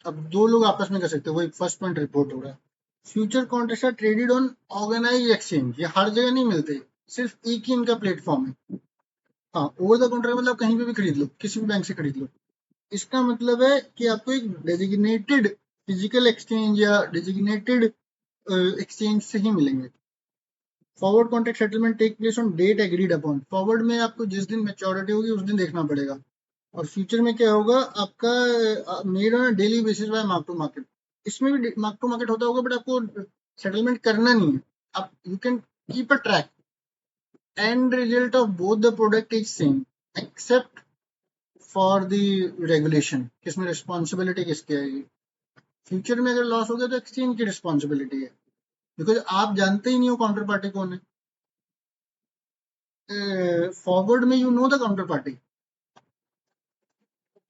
अब 2 लोग आपस में कर सकते हैं, वो एक फर्स्ट पॉइंट रिपोर्ट हो रहा है. Future contracts are traded on organise exchange. ये हर जगह नहीं मिलते, सिर्फ एक ही इनका प्लेटफॉर्म है. हाँ, ओवर द काउंटर मतलब कहीं पे भी खरीद लो, किसी भी बैंक से खरीद लो. इसका मतलब है कि आपको एक डेजिग्नेटेड फिजिकल एक्सचेंज या डेजिग्नेटेड एक्सचेंज से ही मिलेंगे. Forward contract settlement take place on date agreed upon. फॉरवर्ड में आपको जिस दिन मैच्योरिटी होगी उस दिन देखना पड़ेगा, और फ्यूचर में क्या होगा आपका made on daily basis by mark to market. इसमें भी मार्क टू मार्केट होता होगा, बट आपको सेटलमेंट करना नहीं है. आप you can keep a track. And result of both the product is same except for the regulation. किसमें रिस्पॉन्सिबिलिटी किसकी आएगी? फ्यूचर में अगर लॉस हो गया तो एक्सचेंज की रिस्पॉन्सिबिलिटी है, बिकॉज आप जानते ही नहीं हो काउंटर पार्टी कौन है. फॉरवर्ड में you know the counter party,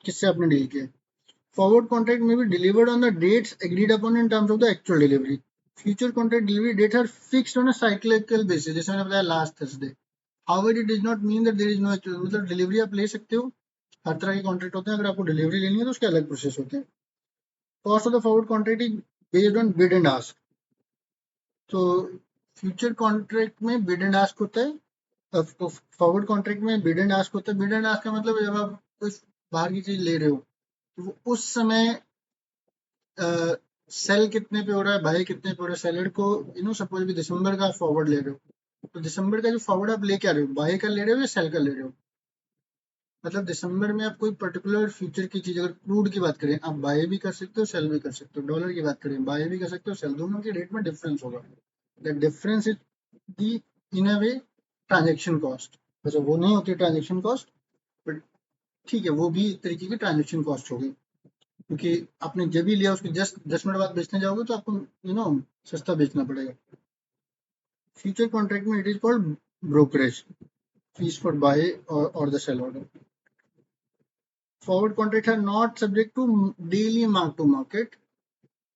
किससे आपने डील किया. फॉरवर्ड कॉन्ट्रैक्ट में भी delivered on the dates agreed upon in terms of the actual delivery. Future contract delivery dates are fixed on a cyclical basis, जैसे मैंने बताया last Thursday. However it does not mean that there is no actual, मतलब delivery आप ले सकते हो, हर तरह के कॉन्ट्रैक्ट होते हैं, अगर आपको डिलीवरी लेनी है तो उसके अलग प्रोसेस होते हैं. Cost of the forward contract is based on bid and ask. तो फ्यूचर कॉन्ट्रैक्ट में बिड एंड आस्क होता है, फॉरवर्ड कॉन्ट्रैक्ट में बिड एंड आस्क होता है. बिड एंड आस्क का मतलब जब आप कुछ बाहर की चीज ले रहे हो तो वो उस समय सेल कितने पे हो रहा है, बाय कितने पे हो रहा है. सेलर को सपोज भी दिसंबर का फॉरवर्ड ले रहे हो, तो दिसंबर का जो फॉरवर्ड आप लेके आ रहे हो, बाय का ले रहे हो या सेल का ले रहे हो. मतलब दिसंबर में आप कोई पर्टिकुलर फ्यूचर की चीज, अगर क्रूड की बात करें, आप बाय भी कर सकते हो सेल भी कर सकते हो। डॉलर की बात करें, बाय भी कर सकते हो सेल, दोनों के रेट में डिफरेंस होगा। The difference is the in a way transaction cost. वैसे वो नहीं होती ट्रांजेक्शन कॉस्ट, बट ठीक है, वो भी एक तरीके की ट्रांजेक्शन कॉस्ट होगी, क्योंकि आपने जब भी लिया उसके जस्ट 10 मिनट बाद बेचने जाओगे तो आपको सस्ता बेचना पड़ेगा। फ्यूचर कॉन्ट्रैक्ट में it is called brokerage fees for buy और the sell order. Forward contracts are not subject to daily mark to market,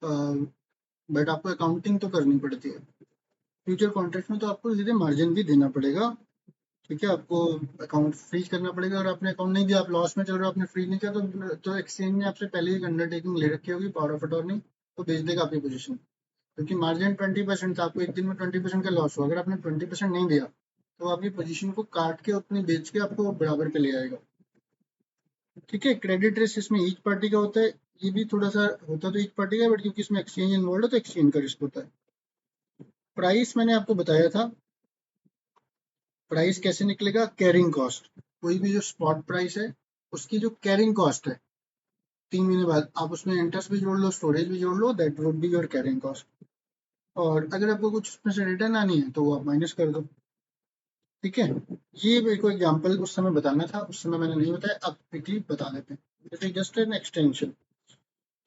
but आपको अकाउंटिंग तो करनी पड़ती है। फ्यूचर कॉन्ट्रैक्ट में तो आपको सीधे मार्जिन भी देना पड़ेगा। ठीक है, आपको अकाउंट फ्रीज करना पड़ेगा। अगर आपने अकाउंट नहीं दिया, आप लॉस में चल रहे हो, आपने फ्रीज नहीं किया, तो एक्सचेंज ने आपसे पहले ही अंडरटेकिंग ले रखी होगी, पावर ऑफ अटॉर्नी, तो बेच देगा आपकी पोजीशन। क्योंकि मार्जिन 20% था, आपको एक दिन में 20% का लॉस हुआ, अगर आपने 20% नहीं दिया तो आपकी पोजीशन को काट के उतनी बेच के आपको बराबर पे ले आएगा। ठीक है, क्रेडिट रिस्क इसमें ईच पार्टी का होता है। ये भी थोड़ा सा होता तो ईच पार्टी का, बट क्योंकि इसमें एक्सचेंज इन्वॉल्व है तो एक्सचेंज का रिस्क होता है। प्राइस मैंने आपको बताया था, प्राइस कैसे निकलेगा, कैरिंग कॉस्ट। कोई भी जो स्पॉट प्राइस है उसकी जो कैरिंग कॉस्ट है 3 महीने बाद, आप उसमें इंटरेस्ट भी जोड़ लो, स्टोरेज भी जोड़ लो, that would be your carrying cost. और अगर आपको कुछ उसमें से रिटर्न आनी है तो वो आप माइनस कर दो। ठीक है, ये मेरे को एग्जाम्पल उस समय बताना था, उस समय मैंने नहीं बताया, अब क्विकली बता देते हैं, just an extension.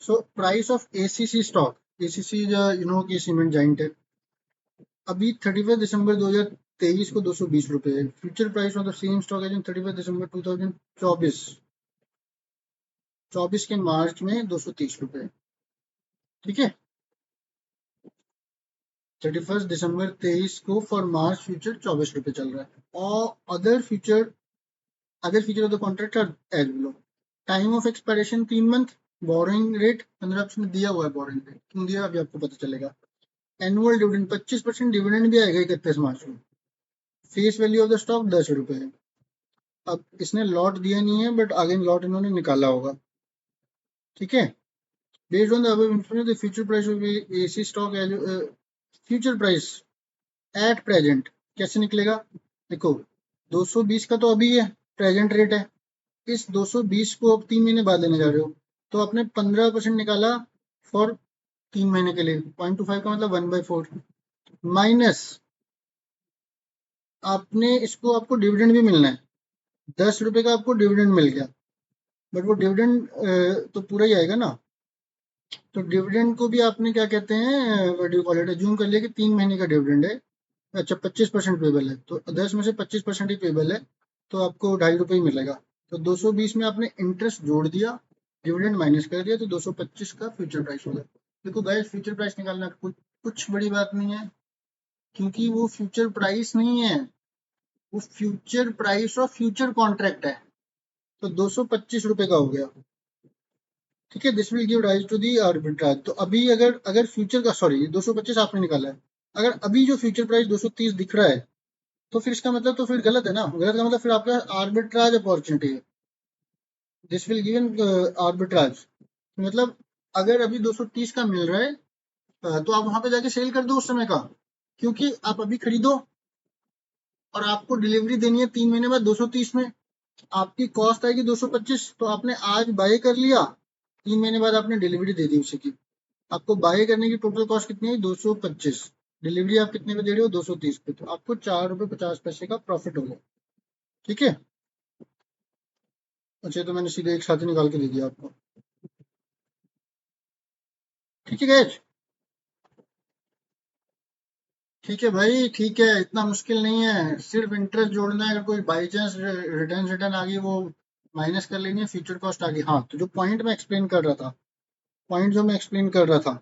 So price of ACC stock, ACC is कि सीमेंट जाइंट है, अभी 31 दिसंबर 2023 को 220 रुपए है। Future price of the same stock है 31 दिसंबर 2024, 24 के मार्च में 230 रुपए। ठीक है, 31 दिसंबर 23 को फॉर मार्च फ्यूचर 24 रुपए चल रहा है। और other feature of the contract are as below. Time of expiration 3 month. Borrowing rate 15% दिया हुआ है। बोरोइंग रेट क्यों दिया अभी आपको पता चलेगा। एनुअल डिविडेंड 25% डिविडेंड भी आएगा 31 मार्च को। Face value of the stock 10 रुपए है। अब इसने लॉट दिया नहीं है, बट आगे लॉट इन्होंने निकाला होगा। ठीक है, based on the above information the future price of AC stock, future price at present कैसे निकलेगा। देखो, 220 का तो अभी है, प्रेजेंट रेट है। इस 220 को अब 3 महीने बाद लेने जा रहे हो, तो आपने 15% निकाला फॉर 3 महीने के लिए। 0.25 का मतलब 1/4 माइनस आपने इसको, आपको डिविडेंड भी मिलना है, 10 रुपए का आपको डिविडेंड मिल गया, बट वो डिविडेंड तो पूरा ही आएगा ना। तो डिविडेंड को भी आपने क्या कहते हैं, what do you call it, assume कर लिया कि 3 महीने का डिविडेंड है। अच्छा, 25% पेबल है, तो 10 में से 25% ही पेबल है, तो आपको 2.5 रुपये ही मिलेगा। तो 220 में आपने इंटरेस्ट जोड़ दिया, डिविडेंड माइनस कर दिया, तो 225 का फ्यूचर प्राइस हो गया। देखो गाइस, फ्यूचर प्राइस निकालना कुछ बड़ी बात नहीं है, क्योंकि वो फ्यूचर प्राइस नहीं है, वो future price of future contract है। तो 225 रुपए का हो गया। ठीक है, this will give rise to the arbitrage. तो अभी अगर अगर फ्यूचर का, सॉरी, 225 आपने निकाला है, अगर अभी जो फ्यूचर प्राइस 230 दिख रहा है, तो फिर इसका मतलब तो फिर गलत है ना। गलत का मतलब फिर आपका आर्बिट्राज अपॉर्चुनिटी है, दिस विल गिवन आर्बिट्राज। मतलब अगर अभी 230 का मिल रहा है, तो आप वहां पे जाके सेल कर दो उस समय का, क्योंकि आप अभी खरीदो और आपको डिलीवरी देनी है 3 महीने बाद 230 में, आपकी कॉस्ट आएगी 225, तो आपने आज बाय कर लिया, 3 महीने बाद आपने डिलीवरी दे दी उसी की। आपको बाय करने की टोटल कॉस्ट कितनी है, 225। डिलीवरी आप कितने पे दे रहे हो, 230 पे, तो आपको 4 रुपए 50 पैसे का प्रॉफिट होगा। ठीक है, अच्छा, तो मैंने सीधे एक साथ ही निकाल के दे दिया आपको। ठीक है गैस, ठीक है भाई, ठीक है, इतना मुश्किल नहीं है, सिर्फ इंटरेस्ट जोड़ना है। अगर कोई बाई चांस रिटर्न रिटर्न आ गई, वो माइनस कर लेनी है, फ्यूचर कॉस्ट आ गई। हाँ, तो जो पॉइंट मैं एक्सप्लेन कर रहा था, पॉइंट जो मैं एक्सप्लेन कर रहा था,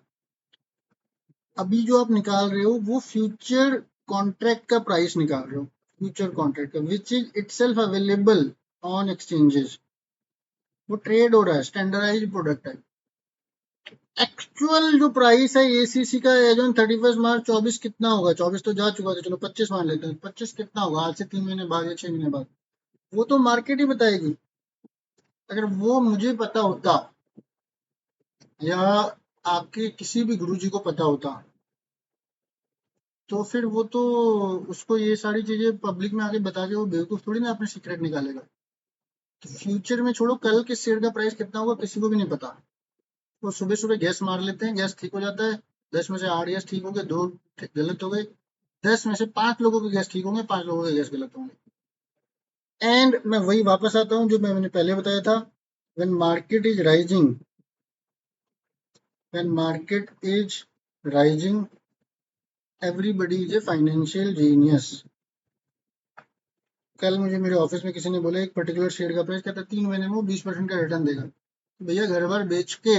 अभी जो आप निकाल रहे हो वो फ्यूचर कॉन्ट्रैक्ट का प्राइस निकाल रहे हो, फ्यूचर कॉन्ट्रैक्ट का, which is itself available on exchanges. वो ट्रेड हो रहा है, स्टैंडर्डाइज्ड प्रोडक्ट है। एक्चुअल जो प्राइस है एसीसी का एज ऑन 31 मार्च 24 कितना होगा, 24 तो जा चुका था, चलो 25 मान लेते हैं, 25 कितना होगा आज से 3 महीने बाद या 6 महीने बाद, वो तो मार्केट ही बताएगी। अगर वो मुझे पता होता, या आपके किसी भी गुरुजी को पता होता, तो फिर वो तो, उसको ये सारी चीजें पब्लिक में आके बता के वो बेवकूफ थोड़ी ना अपने सीक्रेट निकालेगा। तो फ्यूचर में छोड़ो, कल के शेयर का प्राइस कितना होगा किसी को भी नहीं पता। वो सुबह सुबह गैस मार लेते हैं, गैस ठीक हो जाता है, 10 में से 8 गैस ठीक हो गए, 2 गलत हो गए, 10 में से 5 लोगों के गैस ठीक होंगे, 5 लोगों के गैस गलत होंगे। एंड मैं वही वापस आता हूँ जो मैंने पहले बताया था, when market is rising, when market is rising, everybody is a financial genius। कल मुझे मेरे ऑफिस में किसी ने बोला एक पर्टिकुलर शेयर का प्राइस कहता है 3 महीने में वो 20% का रिटर्न देगा। तो भैया घर बार बेच के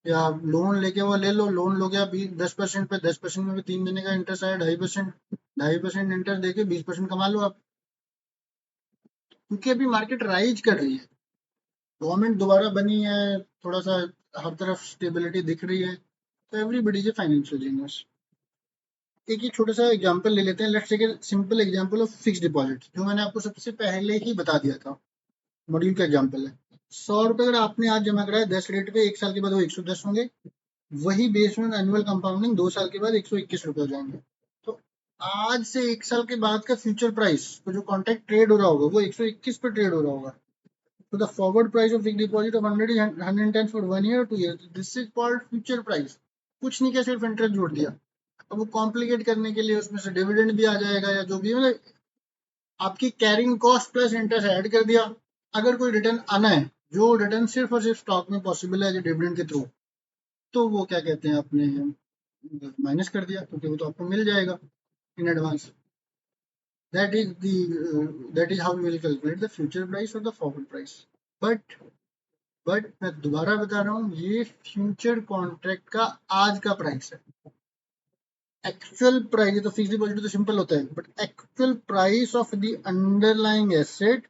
या लोन लेके वो ले लो, लोन लो गया 10% पे, 10% में भी 3 महीने का इंटरेस्ट आया 2.5%, 2.5% इंटरेस्ट देके 20% कमा लो आप। क्योंकि अभी मार्केट राइज कर रही है, गवर्नमेंट दोबारा बनी है, थोड़ा सा हर तरफ स्टेबिलिटी दिख रही है, तो एवरीबडी इज फाइनेंशियल जीनियस। एक ही छोटा सा एग्जांपल ले लेते हैं, let's take a simple example of fixed deposit, जो मैंने आपको सबसे पहले ही बता दिया था, मॉड्यूल का एग्जांपल है। 100 रुपए अगर आपने आज जमा कराया 10 रेट पे, 1 साल के बाद वो 110 होंगे, वही बेस्ड ऑन एनुअल कंपाउंडिंग 2 साल के बाद 121 रुपए हो जाएंगे। तो आज से 1 साल के बाद का फ्यूचर प्राइस तो जो कॉन्ट्रैक्ट ट्रेड हो रहा होगा वो 121 पे ट्रेड हो रहा होगा। तो the forward price of fixed deposit of 100 is 110 for 1 year or 2 years, this is called future price. कुछ नहीं किया, सिर्फ इंटरेस्ट जोड़ दिया। अब वो कॉम्प्लिकेट करने के लिए उसमें से डिविडेंड भी आ जाएगा या जो भी, मतलब आपकी carrying cost plus interest add कर दिया। अगर कोई रिटर्न आना है, जो रिटर्न सिर्फ और सिर्फ स्टॉक में पॉसिबल है डिविडेंड के थ्रू, तो वो क्या कहते हैं, आपने माइनस कर दिया, क्योंकि वो तो आपको मिल जाएगा in advance. That is how we will calculate the future price और द फॉरवर्ड प्राइस। बट मैं दोबारा बता रहा हूँ, ये फ्यूचर कॉन्ट्रैक्ट का आज का प्राइस है। एक्चुअल प्राइस तो फिक्स्ड डिपॉजिट तो सिंपल होता है, but actual price of the underlying asset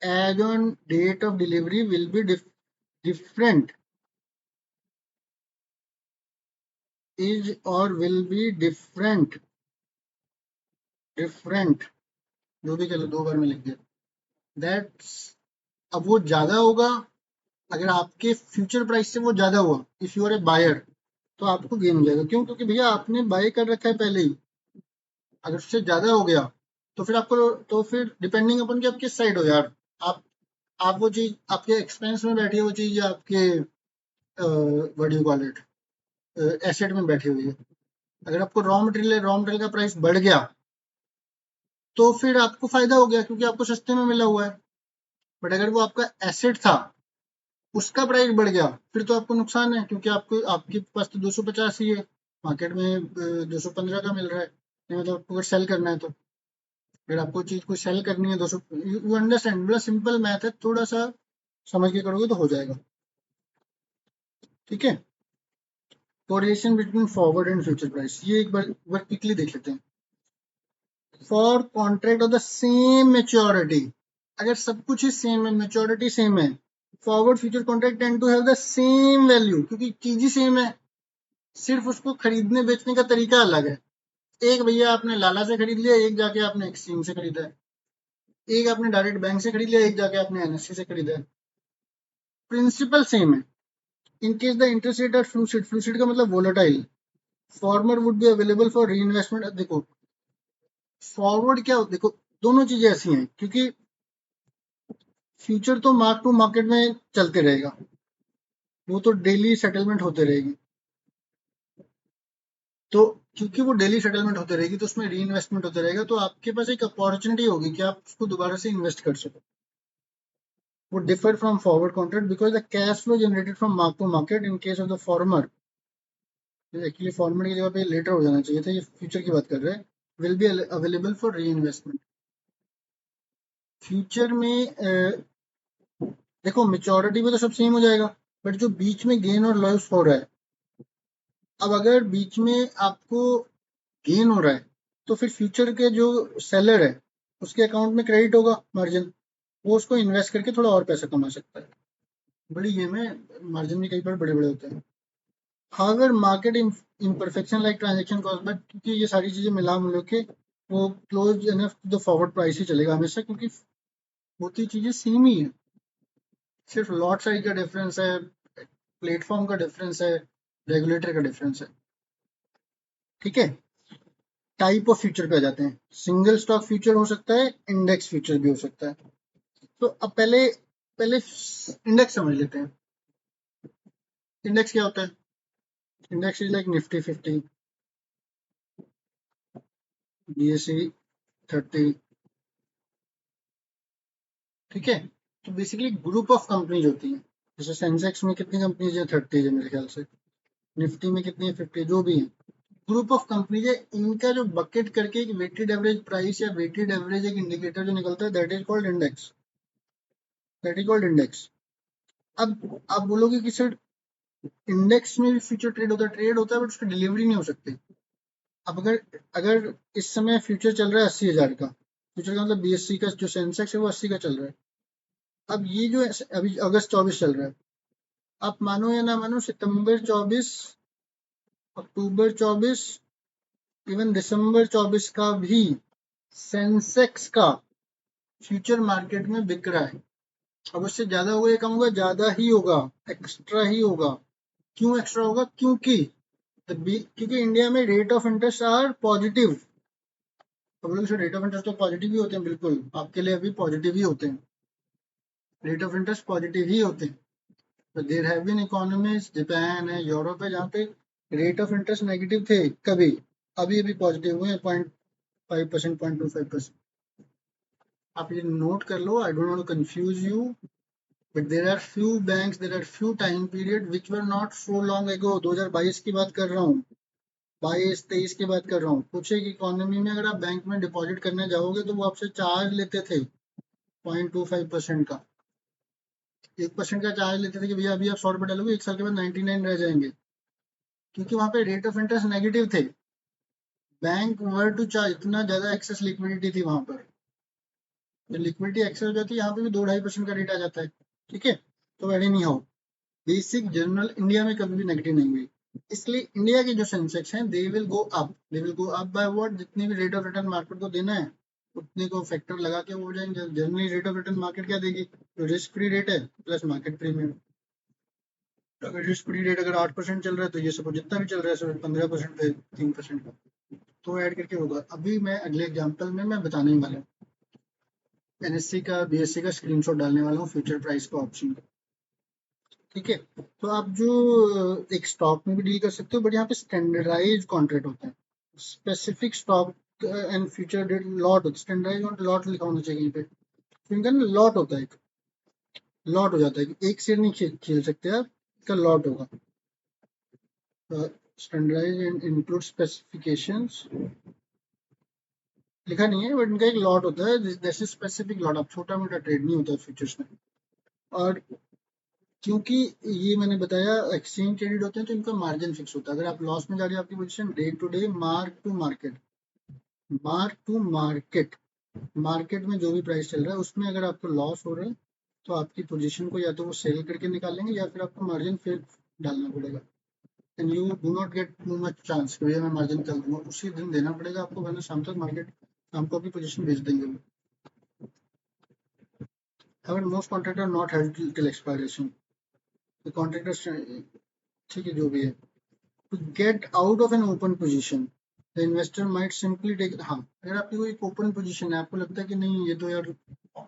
as on date of delivery will be different, is or will be different, जो भी कह लो, 2 बार में लिख दिया। दैट्स, अब वो ज्यादा होगा अगर आपके फ्यूचर प्राइस से वो ज्यादा हुआ, if you are a buyer, तो आपको गेन हो जाएगा। क्यों? क्योंकि भैया आपने बाय कर रखा है पहले ही। अगर उससे ज्यादा हो गया तो फिर आपको, तो फिर डिपेंडिंग अपन कि आप किस साइड हो यार, आप वो चीज आपके एक्सपेंस में बैठी है, वो चीज या आपके what do you call it, asset में बैठी हुई है। अगर आपको रॉ मटेरियल है, रॉ मटेरियल का प्राइस बढ़ गया तो फिर आपको फायदा हो गया क्योंकि आपको सस्ते में मिला हुआ है। बट अगर वो आपका एसेट था, उसका प्राइस बढ़ गया, फिर तो आपको नुकसान है, क्योंकि आपको, आपके पास तो 250 ही है, मार्केट में 215 का मिल रहा है। मतलब आपको अगर सेल करना है तो, अगर आपको चीज को सेल करनी है 200, यू अंडरस्टैंड, बड़ा सिंपल मैथ है, थोड़ा सा समझ के करोगे तो हो जाएगा। ठीक है, correlation between forward and future price, ये एक बार क्विकली देख लेते हैं। For contract of the same maturity, अगर सब कुछ ही सेम है, मेच्योरिटी सेम है, forward future contract tend to have the same value, क्योंकि चीज ही सेम है, सिर्फ उसको खरीदने बेचने का तरीका अलग है। एक भैया आपने लाला से खरीद लिया, एक जाके आपने एक्सचेंज से खरीदा है, एक आपने डायरेक्ट बैंक से खरीद लिया, एक जाके आपने एनएससी से खरीदा है, प्रिंसिपल सेम है। In case the interest rate are fluid, fluid का मतलब volatile, former would be available for reinvestment. देखो फॉरवर्ड क्या, देखो दोनों चीजें ऐसी हैं, क्योंकि फ्यूचर तो मार्क टू मार्केट में चलते रहेगा, वो तो डेली सेटलमेंट होते रहेगी, तो क्योंकि वो डेली सेटलमेंट होते रहेगी तो उसमें री इन्वेस्टमेंट होते रहेगा, तो आपके पास एक अपॉर्चुनिटी होगी कि आप उसको दोबारा से इन्वेस्ट कर सको। वो differ from forward contract because the cash flow generated from mark to market in case of the former, actually former की जगह पे लेटर हो जाना चाहिए था, ये फ्यूचर की बात कर रहे हैं, विल बी अवेलेबल फॉर री इन्वेस्टमेंट। फ्यूचर में देखो मेच्योरिटी में तो सब सेम हो जाएगा, बट जो बीच में गेन और लॉस हो रहा है, अब अगर बीच में आपको गेन हो रहा है तो फिर फ्यूचर के जो सेलर है उसके अकाउंट में क्रेडिट होगा मार्जिन, वो उसको इन्वेस्ट करके थोड़ा और पैसा कमा सकता है। बड़ी गेम है, मार्जिन भी कई बार बड़े बड़े होते हैं। However market imperfection like transaction cost, but क्योंकि ये सारी चीजें मिला मिला के वो close enough to the forward price ही चलेगा हमेशा, क्योंकि होती चीजें सेम ही है, सिर्फ लॉट साइज का डिफरेंस है, प्लेटफॉर्म का डिफरेंस है, रेगुलेटर का डिफरेंस है। ठीक है, टाइप ऑफ फ्यूचर पे आ जाते हैं। सिंगल स्टॉक फ्यूचर हो सकता है, इंडेक्स फ्यूचर भी हो सकता है। तो अब पहले पहले इंडेक्स समझ लेते हैं। इंडेक्स क्या होता है? Index is like Nifty 50, BSE 30, ठीक है। तो बेसिकली ग्रुप ऑफ कंपनीज होती हैं। जैसे सेंसेक्स में कितनी कंपनीज है? 30 है मेरे ख्याल से। निफ्टी में कितनी है? 50, जो भी है। ग्रुप ऑफ कंपनीज है, इनका जो बकेट करके एक वेटेड एवरेज प्राइस या वेटेड एवरेज एक इंडिकेटर जो निकलता है, that is called index. That is called index. अब आप बोलोगे कि सर इंडेक्स में भी फ्यूचर ट्रेड होता है बट उसकी डिलीवरी नहीं हो सकती। अब अगर अगर इस समय फ्यूचर चल रहा है 80,000 का, फ्यूचर का मतलब BSE का जो सेंसेक्स है वो 80 का चल रहा है। अब ये जो अभी अगस्त 24 चल रहा है, आप मानो या ना मानो, सितंबर 24, अक्टूबर 24, इवन दिसंबर 24 का भी सेंसेक्स का फ्यूचर मार्केट में बिक रहा है। अब उससे ज्यादा होगा या कम होगा? ज्यादा ही होगा, एक्स्ट्रा ही होगा। क्यों एक्स्ट्रा होगा? क्योंकि इंडिया में rate of interest are positive. तो बोलोगे सर रेट ऑफ इंटरेस्ट तो पॉजिटिव ही होते हैं। बिल्कुल, आपके लिए अभी पॉजिटिव ही होते हैं। रेट ऑफ इंटरेस्ट पॉजिटिव ही होते हैं। तो there have been economies, Japan है, यूरोप है, जहाँ पे रेट ऑफ इंटरेस्ट नेगेटिव थे कभी, अभी अभी पॉजिटिव हुए हैं 0.5%, 0.25%। आप ये नोट कर लो, I don't want to confuse you, but there are few banks, there are few time period which were not so long ago, 2022 की बात कर रहा हूँ, 22-23 की बात कर रहा हूँ। कुछ एक इकोनॉमी में अगर आप बैंक में डिपॉजिट करने जाओगे तो वो आपसे चार्ज लेते थे 0.25% का। 1% का चार्ज लेते थे कि भैया अभी आप 100 रुपये डालोगे, 1 साल के बाद 99 रह जाएंगे, क्योंकि वहां पे रेट ऑफ इंटरेस्ट नेगेटिव थे। बैंक वर टू चार्ज, इतना ज्यादा एक्सेस लिक्विडिटी थी वहां पर। जब लिक्विडिटी एक्सेस हो जाती है, यहाँ पे भी 2-2.5% का रेट आ जाता है, ठीक है। तो एनी नहीं हो, बेसिक जनरल इंडिया में कभी भी नेगेटिव नहीं हुई। इसलिए इंडिया के जो सेंसेक्स हैं, they will go up. They will go up by what? जितनी भी रेट ऑफ रिटर्न मार्केट को देना है उतने को फैक्टर लगा के वो हो जाएंगे। Generally rate of return market क्या देगी? तो रिस्क फ्री रेट है प्लस मार्केट प्रीमियम। अगर रिस्क फ्री रेट अगर 8% चल रहा है, तो ये सब जितना भी चल रहा है सब 15% पे 3% का तो ऐड करके होगा। अभी मैं अगले एग्जाम्पल में मैं बताने ही वाला हूँ, NSE का BSE का स्क्रीनशॉट डालने वाला हूँ फ्यूचर प्राइस का ऑप्शन का, ठीक है। तो आप जो एक स्टॉक में भी डील कर सकते हो, बट यहाँ पे स्टैंडर्डाइज कॉन्ट्रैक्ट होता है। Specific stock and future date lot होता है, स्टैंडर्डाइज और लॉट लिखा होना चाहिए कहीं पे। तो इनका ना लॉट होता है, एक लॉट हो जाता है कि एक शेयर नहीं खेल सकते आप, इसका लॉट होगा। स्टैंडर्डाइज एंड इंक्लूड स्पेसिफिकेशंस लिखा नहीं है, बट इनका एक लॉट होता है, जैसे स्पेसिफिक लॉट। आप छोटा मोटा ट्रेड नहीं होता फ्यूचर्स में। और क्योंकि ये मैंने बताया एक्सचेंज ट्रेडेड होते हैं, तो इनका मार्जिन फिक्स होता है। अगर आप लॉस में जा रही है आपकी position, day to day mark to market, mark to market, market में जो भी प्राइस चल रहा है उसमें अगर आपको लॉस हो रहा है तो आपकी पोजीशन को या तो वो सेल करके निकालेंगे या फिर आपको मार्जिन फिर डालना पड़ेगा। And you do not gate too much chance कि भैया मैं मार्जिन कर दूंगा, उसी दिन देना पड़ेगा आपको, वरना शाम तक मार्केट शाम को आपकी पोजीशन बेच देंगे वो। अगर most contract are not held till expiration, तो कॉन्ट्रैक्टर, ठीक है जो भी है, to get out of an open position, the investor might simply take, हाँ अगर आपकी कोई ओपन पोजीशन है, आपको लगता है कि नहीं ये तो यार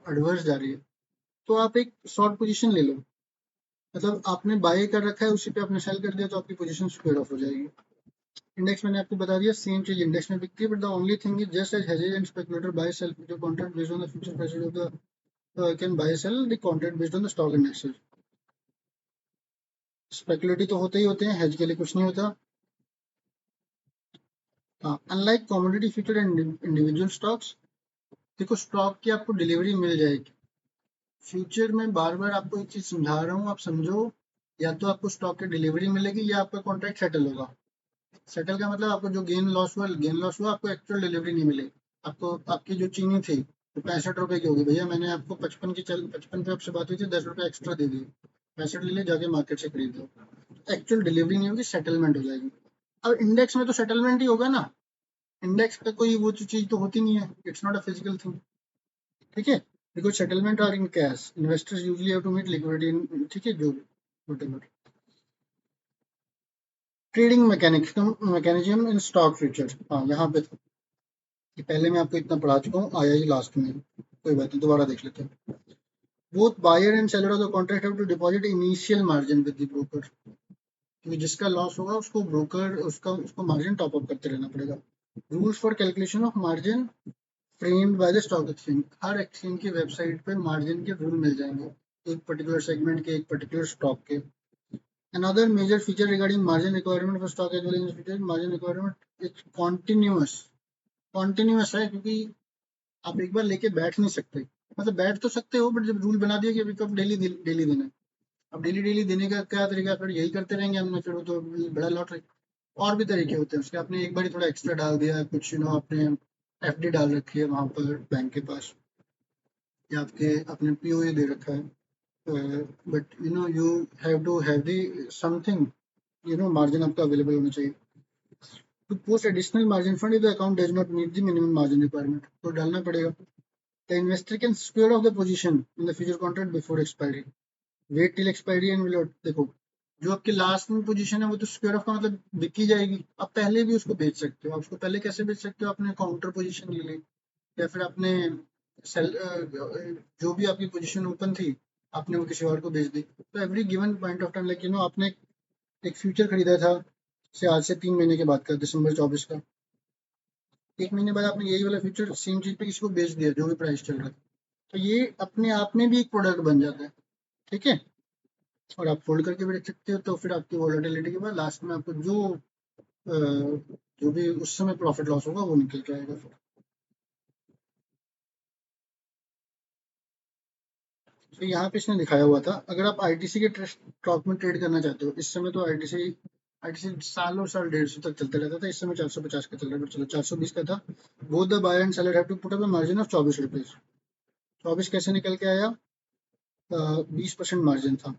एडवर्स जा रही है, तो आप एक शॉर्ट पोजीशन ले लो। मतलब आपने बाय कर रखा है, उसी पे आपने सेल कर दिया तो आपकी पोजीशन स्क्वायर ऑफ हो जाएगी। इंडेक्स मैंने आपको बता दिया, सेम चीज इंडेक्स में बिकती है, but the only thing is just as hedges and speculator buy sell future contract based on the future prices of the can buy sell the contract based on the stock indexes. Speculative तो होते ही होते हैं, hedge के लिए कुछ नहीं होता। Unlike commodity future and individual stocks, देखो स्टॉक की आपको डिलीवरी मिल जाएगी। फ्यूचर में बार बार आपको एक चीज समझा रहा हूँ, आप समझो। या तो आपको स्टॉक की डिलीवरी मिलेगी या आपका कॉन्ट्रैक्ट सेटल होगा। सेटल का मतलब आपको जो गेन लॉस हुआ, आपको एक्चुअल डिलीवरी नहीं मिलेगी। आपको आपकी जो चीनी थी तो 65 रुपए की होगी, भैया मैंने आपको 55 पे आपसे बात हुई थी, 10 रुपए एक्स्ट्रा दे दिए, 65 ले लिए, जाके मार्केट से खरीद लो। एक्चुअल डिलीवरी नहीं होगी, सेटलमेंट हो जाएगी। अब इंडेक्स में तो सेटलमेंट ही होगा ना, इंडेक्स पे कोई वो चीज तो होती नहीं है, it's not a physical thing, ठीक है। Because settlement are in cash, investors usually have to meet liquidity in, ठीक है, जो whatever. Trading mechanism in stock future, हाँ यहाँ पे था कि पहले मैं आपको इतना पढ़ा चुका हूँ, आया ही लास्ट में, कोई बात नहीं दोबारा देख लेते हैं। both buyer and seller of the contract have to deposit initial margin with the broker, क्योंकि जिसका लॉस होगा उसको ब्रोकर उसको मार्जिन टॉप अप करते रहना पड़ेगा। Rules for calculation of margin framed by the stock exchange, her exchange की website पे मार्जिन के रूल मिल जाएंगे, एक पर्टिकुलर सेगमेंट के, एक पर्टिकुलर स्टॉक के। Another major feature regarding margin requirement for stock as well as future margin requirement, it's continuous है, क्योंकि आप एक बार लेके बैठ नहीं सकते, मतलब बैठ तो सकते हो बट जब रूल बना दिया कि अभी कब डेली डेली देना है, अब डेली डेली देने का क्या तरीका, फिर यही करते रहेंगे हमने, फिर वो तो बड़ा लॉट रहे। और भी तरीके होते हैं उसके, आपने एक बार थोड़ा एक्स्ट्रा डाल दिया कुछ, आपने एफडी डाल रखी है वहां पर बैंक के पास, या आपके अपने पीओए दे रखा है, but you have to have the something, margin आपका अवेलेबल होना चाहिए। To post additional margin fund if the account does not meet the minimum margin requirement, तो डालना पड़ेगा। The investor can square off the position in the future contract before expiry, wait till expiry and will, देखो जो आपकी last में position है वो तो स्क्वायर ऑफ का मतलब बिकी जाएगी, आप पहले भी उसको बेच सकते हो। आप उसको पहले कैसे बेच सकते हो, आपने काउंटर पोजीशन ले ली, या फिर आपने सेल जो भी आपकी पोजीशन ओपन थी आपने वो किसी और को बेच दी। तो every given point of time, like आपने एक फ्यूचर खरीदा था से आज से 3 महीने के बाद का, दिसंबर 24 का, 1 महीने बाद आपने यही वाला फ्यूचर सेम चीज पे किसी को बेच दिया जो भी प्राइस चल रहा है, तो ये अपने आप में भी एक प्रोडक्ट बन जाता है, ठीक है। और आप फोल्ड करके भी रख सकते हो, तो फिर आपकी वॉलेटिलिटी के बाद लास्ट में आपको जो भी उस समय प्रॉफिट लॉस होगा वो निकल के आएगा फिर। तो यहाँ पे इसने दिखाया हुआ था, अगर आप आईटीसी के स्टॉक में ट्रेड करना चाहते हो, इस समय तो आईटीसी आईटीसी सालों साल 150 तक चलता रहता था, इस समय 450 का चल रहा है, चलो 420 का था। Both the buyer and seller have to put up a margin of 24 rupees. 24 कैसे निकल के आया, 20% मार्जिन था,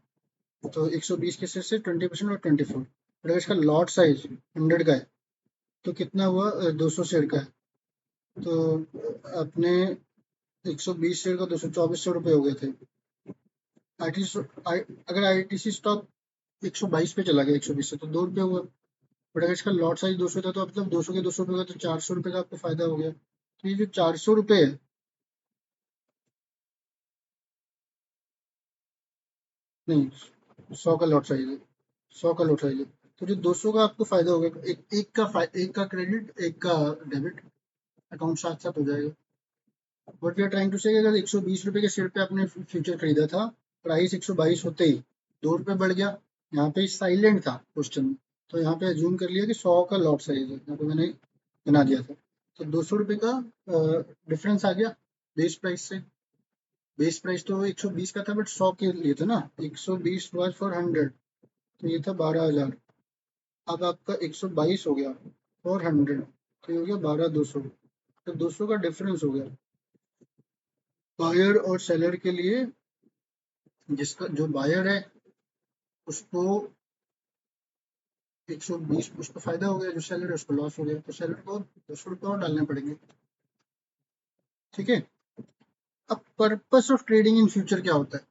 तो 120 के शेयर से 20% और 24, अगर इसका लॉट साइज 100 का है तो कितना हुआ, 200 शेयर का है, तो अपने 120 शेयर का 224 रुपये हो गए थे। आईटीसी अगर आईटीसी स्टॉक 122 पे चला गया 120 से तो 2 रुपये हुआ, बट अगर इसका लॉट साइज 200 था तो मतलब 200 के 200 रुपये का तो 400 रुपये का आपको फायदा हो गया। तो ये जो 400 रुपये है, नहीं 100 का लॉट साइज है, 100 का लॉट साइज है, तो जो 200 का आपको फायदा हो गया, एक का क्रेडिट एक का डेबिट, अकाउंट साथ साथ हो जाएगा। What we are trying to say, अगर 120 रुपये के शेयर पे आपने फ्यूचर खरीदा था, प्राइस 122 होते ही 2 रुपये बढ़ गया, यहाँ पे साइलेंट था क्वेश्चन में, तो यहाँ पे अज्यूम कर लिया कि 100 का लॉट साइज है, यहाँ पे मैंने बना दिया था, तो 200 रुपये का डिफरेंस आ गया बेस प्राइस से। बेस प्राइस तो 120 का था बट 100 के लिए था ना, 120 वाज फॉर 100, तो ये था 12,000। अब आपका 122 हो गया फॉर 100, तो ये हो गया 12,200, तो 200 का डिफरेंस हो गया बायर और सेलर के लिए। जिसका जो बायर है उसको 120 उसको फायदा हो गया, जो सेलर है उसको लॉस हो गया, तो सेलर को 200 रुपये और डालने पड़ेंगे, ठीक है। अब purpose of trading in future क्या होता है,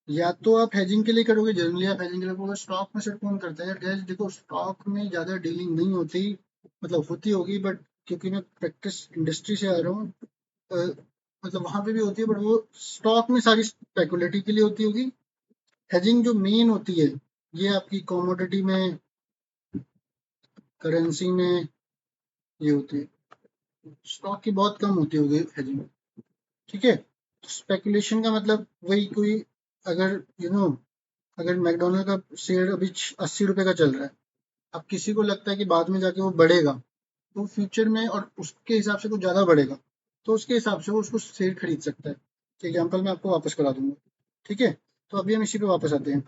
या तो आप हेजिंग के लिए करोगे, जनरली आप हेजिंग के लिए करोगे, स्टॉक में सिर्फ कौन करता है यार गैस, देखो स्टॉक में ज्यादा डीलिंग नहीं होती, मतलब होती होगी बट क्योंकि मैं प्रैक्टिस इंडस्ट्री से आ रहा हूँ, मतलब वहां पे भी होती है बट वो स्टॉक में सारी स्पेकुलेटिव के लिए होती होगी। हेजिंग जो मेन होती है ये आपकी कमोडिटी में, करेंसी में ये होती है, स्टॉक की बहुत कम होती होगी हेजिंग, ठीक है। स्पेकुलेशन का मतलब वही कोई, अगर अगर मैकडोनल्ड का शेयर अभी 80 रुपए का चल रहा है, अब किसी को लगता है कि बाद में जाके वो बढ़ेगा, तो फ्यूचर में और उसके हिसाब से कुछ ज्यादा बढ़ेगा, तो उसके हिसाब से वो उसको शेयर खरीद सकता है। एग्जाम्पल मैं आपको वापस करा दूंगा, ठीक है। तो अभी हम इसी पे वापस आते हैं,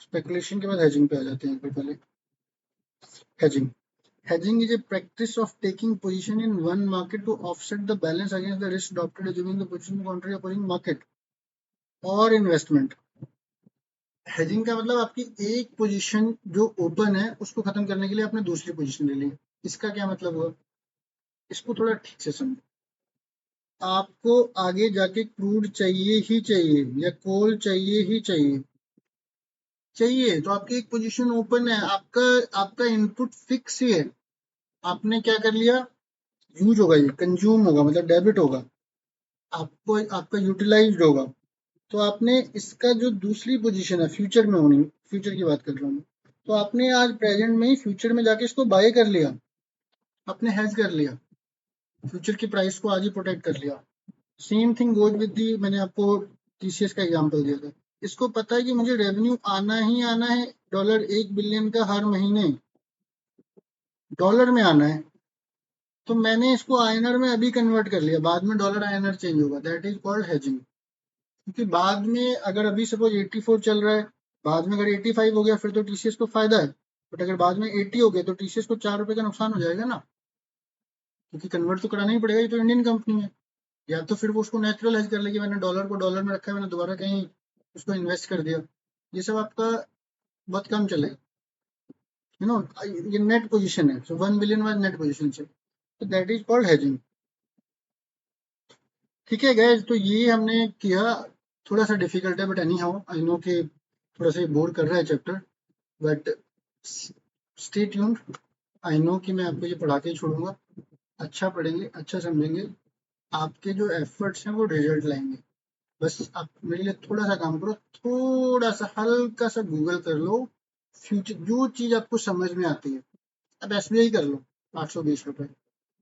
स्पेकुलेशन के बाद हेजिंग पे आ जाते हैं। एक बार पहले hedging, hedging is a practice of taking position in one market to offset the balance against the risk adopted assuming the position contrary opposing market or investment। hedging का मतलब आपकी एक पोजीशन जो ओपन है उसको खत्म करने के लिए आपने दूसरी पोजीशन ले ली, इसका क्या मतलब हुआ, इसको थोड़ा ठीक से समझो। आपको आगे जाके क्रूड चाहिए ही चाहिए या कोल चाहिए ही चाहिए, चाहिए तो आपकी एक पोजीशन ओपन है, आपका आपका इनपुट फिक्स ही है, आपने क्या कर लिया, यूज होगा, ये कंज्यूम होगा मतलब डेबिट होगा, आपको आपका यूटिलाइज्ड होगा, तो आपने इसका जो दूसरी पोजीशन है फ्यूचर में होनी, फ्यूचर की बात कर रहा हूँ, तो आपने आज प्रेजेंट में ही फ्यूचर में जाके इसको बाय कर लिया, आपने हेज कर लिया, फ्यूचर की प्राइस को आज ही प्रोटेक्ट कर लिया। Same thing goes with the, मैंने आपको टीसीएस का एग्जांपल दिया था। इसको पता है कि मुझे रेवेन्यू आना ही आना है, $1 बिलियन का हर महीने डॉलर में आना है, तो मैंने इसको आईएनआर में अभी कन्वर्ट कर लिया, बाद में डॉलर आईएनआर चेंज होगा, दैट इज कॉल्ड हेजिंग। क्योंकि बाद में अगर अभी सपोज 84 चल रहा है, बाद में अगर 85 हो गया फिर तो टीसीएस को फायदा है, बट अगर बाद में 80 हो गया तो टीसीएस को ₹4 का नुकसान हो जाएगा ना, क्योंकि कन्वर्ट तो कराना ही पड़ेगा, ये तो इंडियन कंपनी है। या तो फिर वो उसको नेचुरल हेज कर लेगी, मैंने डॉलर को डॉलर में रखा है, मैंने दोबारा कहीं उसको इन्वेस्ट कर दिया, ये सब आपका बहुत कम चलेगा, यू नो। ये नेट पोजीशन है, सो 1 बिलियन वाज नेट पोजीशन से, तो दैट इज कॉल्ड हेजिंग। ठीक है गैस, तो ये हमने किया, थोड़ा सा डिफिकल्ट है but any how I know कि थोड़ा सा बोर कर रहा है chapter, but stay tuned. I know कि मैं आपको ये पढ़ा के ही छोड़ूंगा, अच्छा पढ़ेंगे, अच्छा समझेंगे, आपके जो एफर्ट्स हैं वो रिजल्ट लाएंगे। बस आप मेरे लिए थोड़ा सा काम करो, थोड़ा सा हल्का सा गूगल कर लो, फ्यूचर जो चीज आपको समझ में आती है। अब एसबीआई कर लो, ₹820,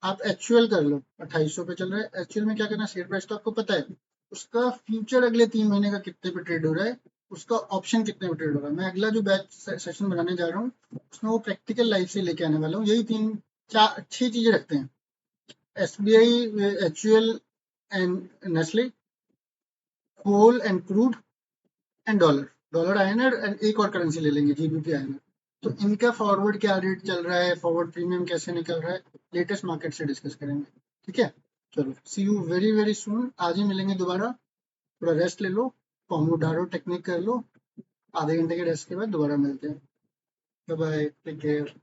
आप एचयूएल कर लो, ₹2800 पे चल रहा है। एचयूएल में क्या करना है, शेयर प्राइस तो आपको पता है, उसका फ्यूचर अगले 3 महीने का कितने पे ट्रेड हो रहा है, उसका ऑप्शन कितने पे ट्रेड हो रहा है। मैं अगला जो बैच सेशन बनाने जा रहा हूँ उसमें वो प्रैक्टिकल लाइफ से लेके आने वाला हूँ, यही 6 चीजें रखते हैं, SBI, HUL and Nestle, coal and crude and dollar, dollar INR and एक और करेंसी ले लेंगे जीबीपी आईएनआर। तो इनका फॉरवर्ड क्या रेट चल रहा है, फॉरवर्ड प्रीमियम कैसे निकल रहा है, लेटेस्ट मार्केट से डिस्कस करेंगे। ठीक है, चलो सी यू वेरी वेरी सून, आज ही मिलेंगे दोबारा। थोड़ा रेस्ट ले लो, पोमोडारो टेक्निक कर लो, आधे घंटे के रेस्ट के बाद दोबारा मिलते हैं। Bye bye, take care.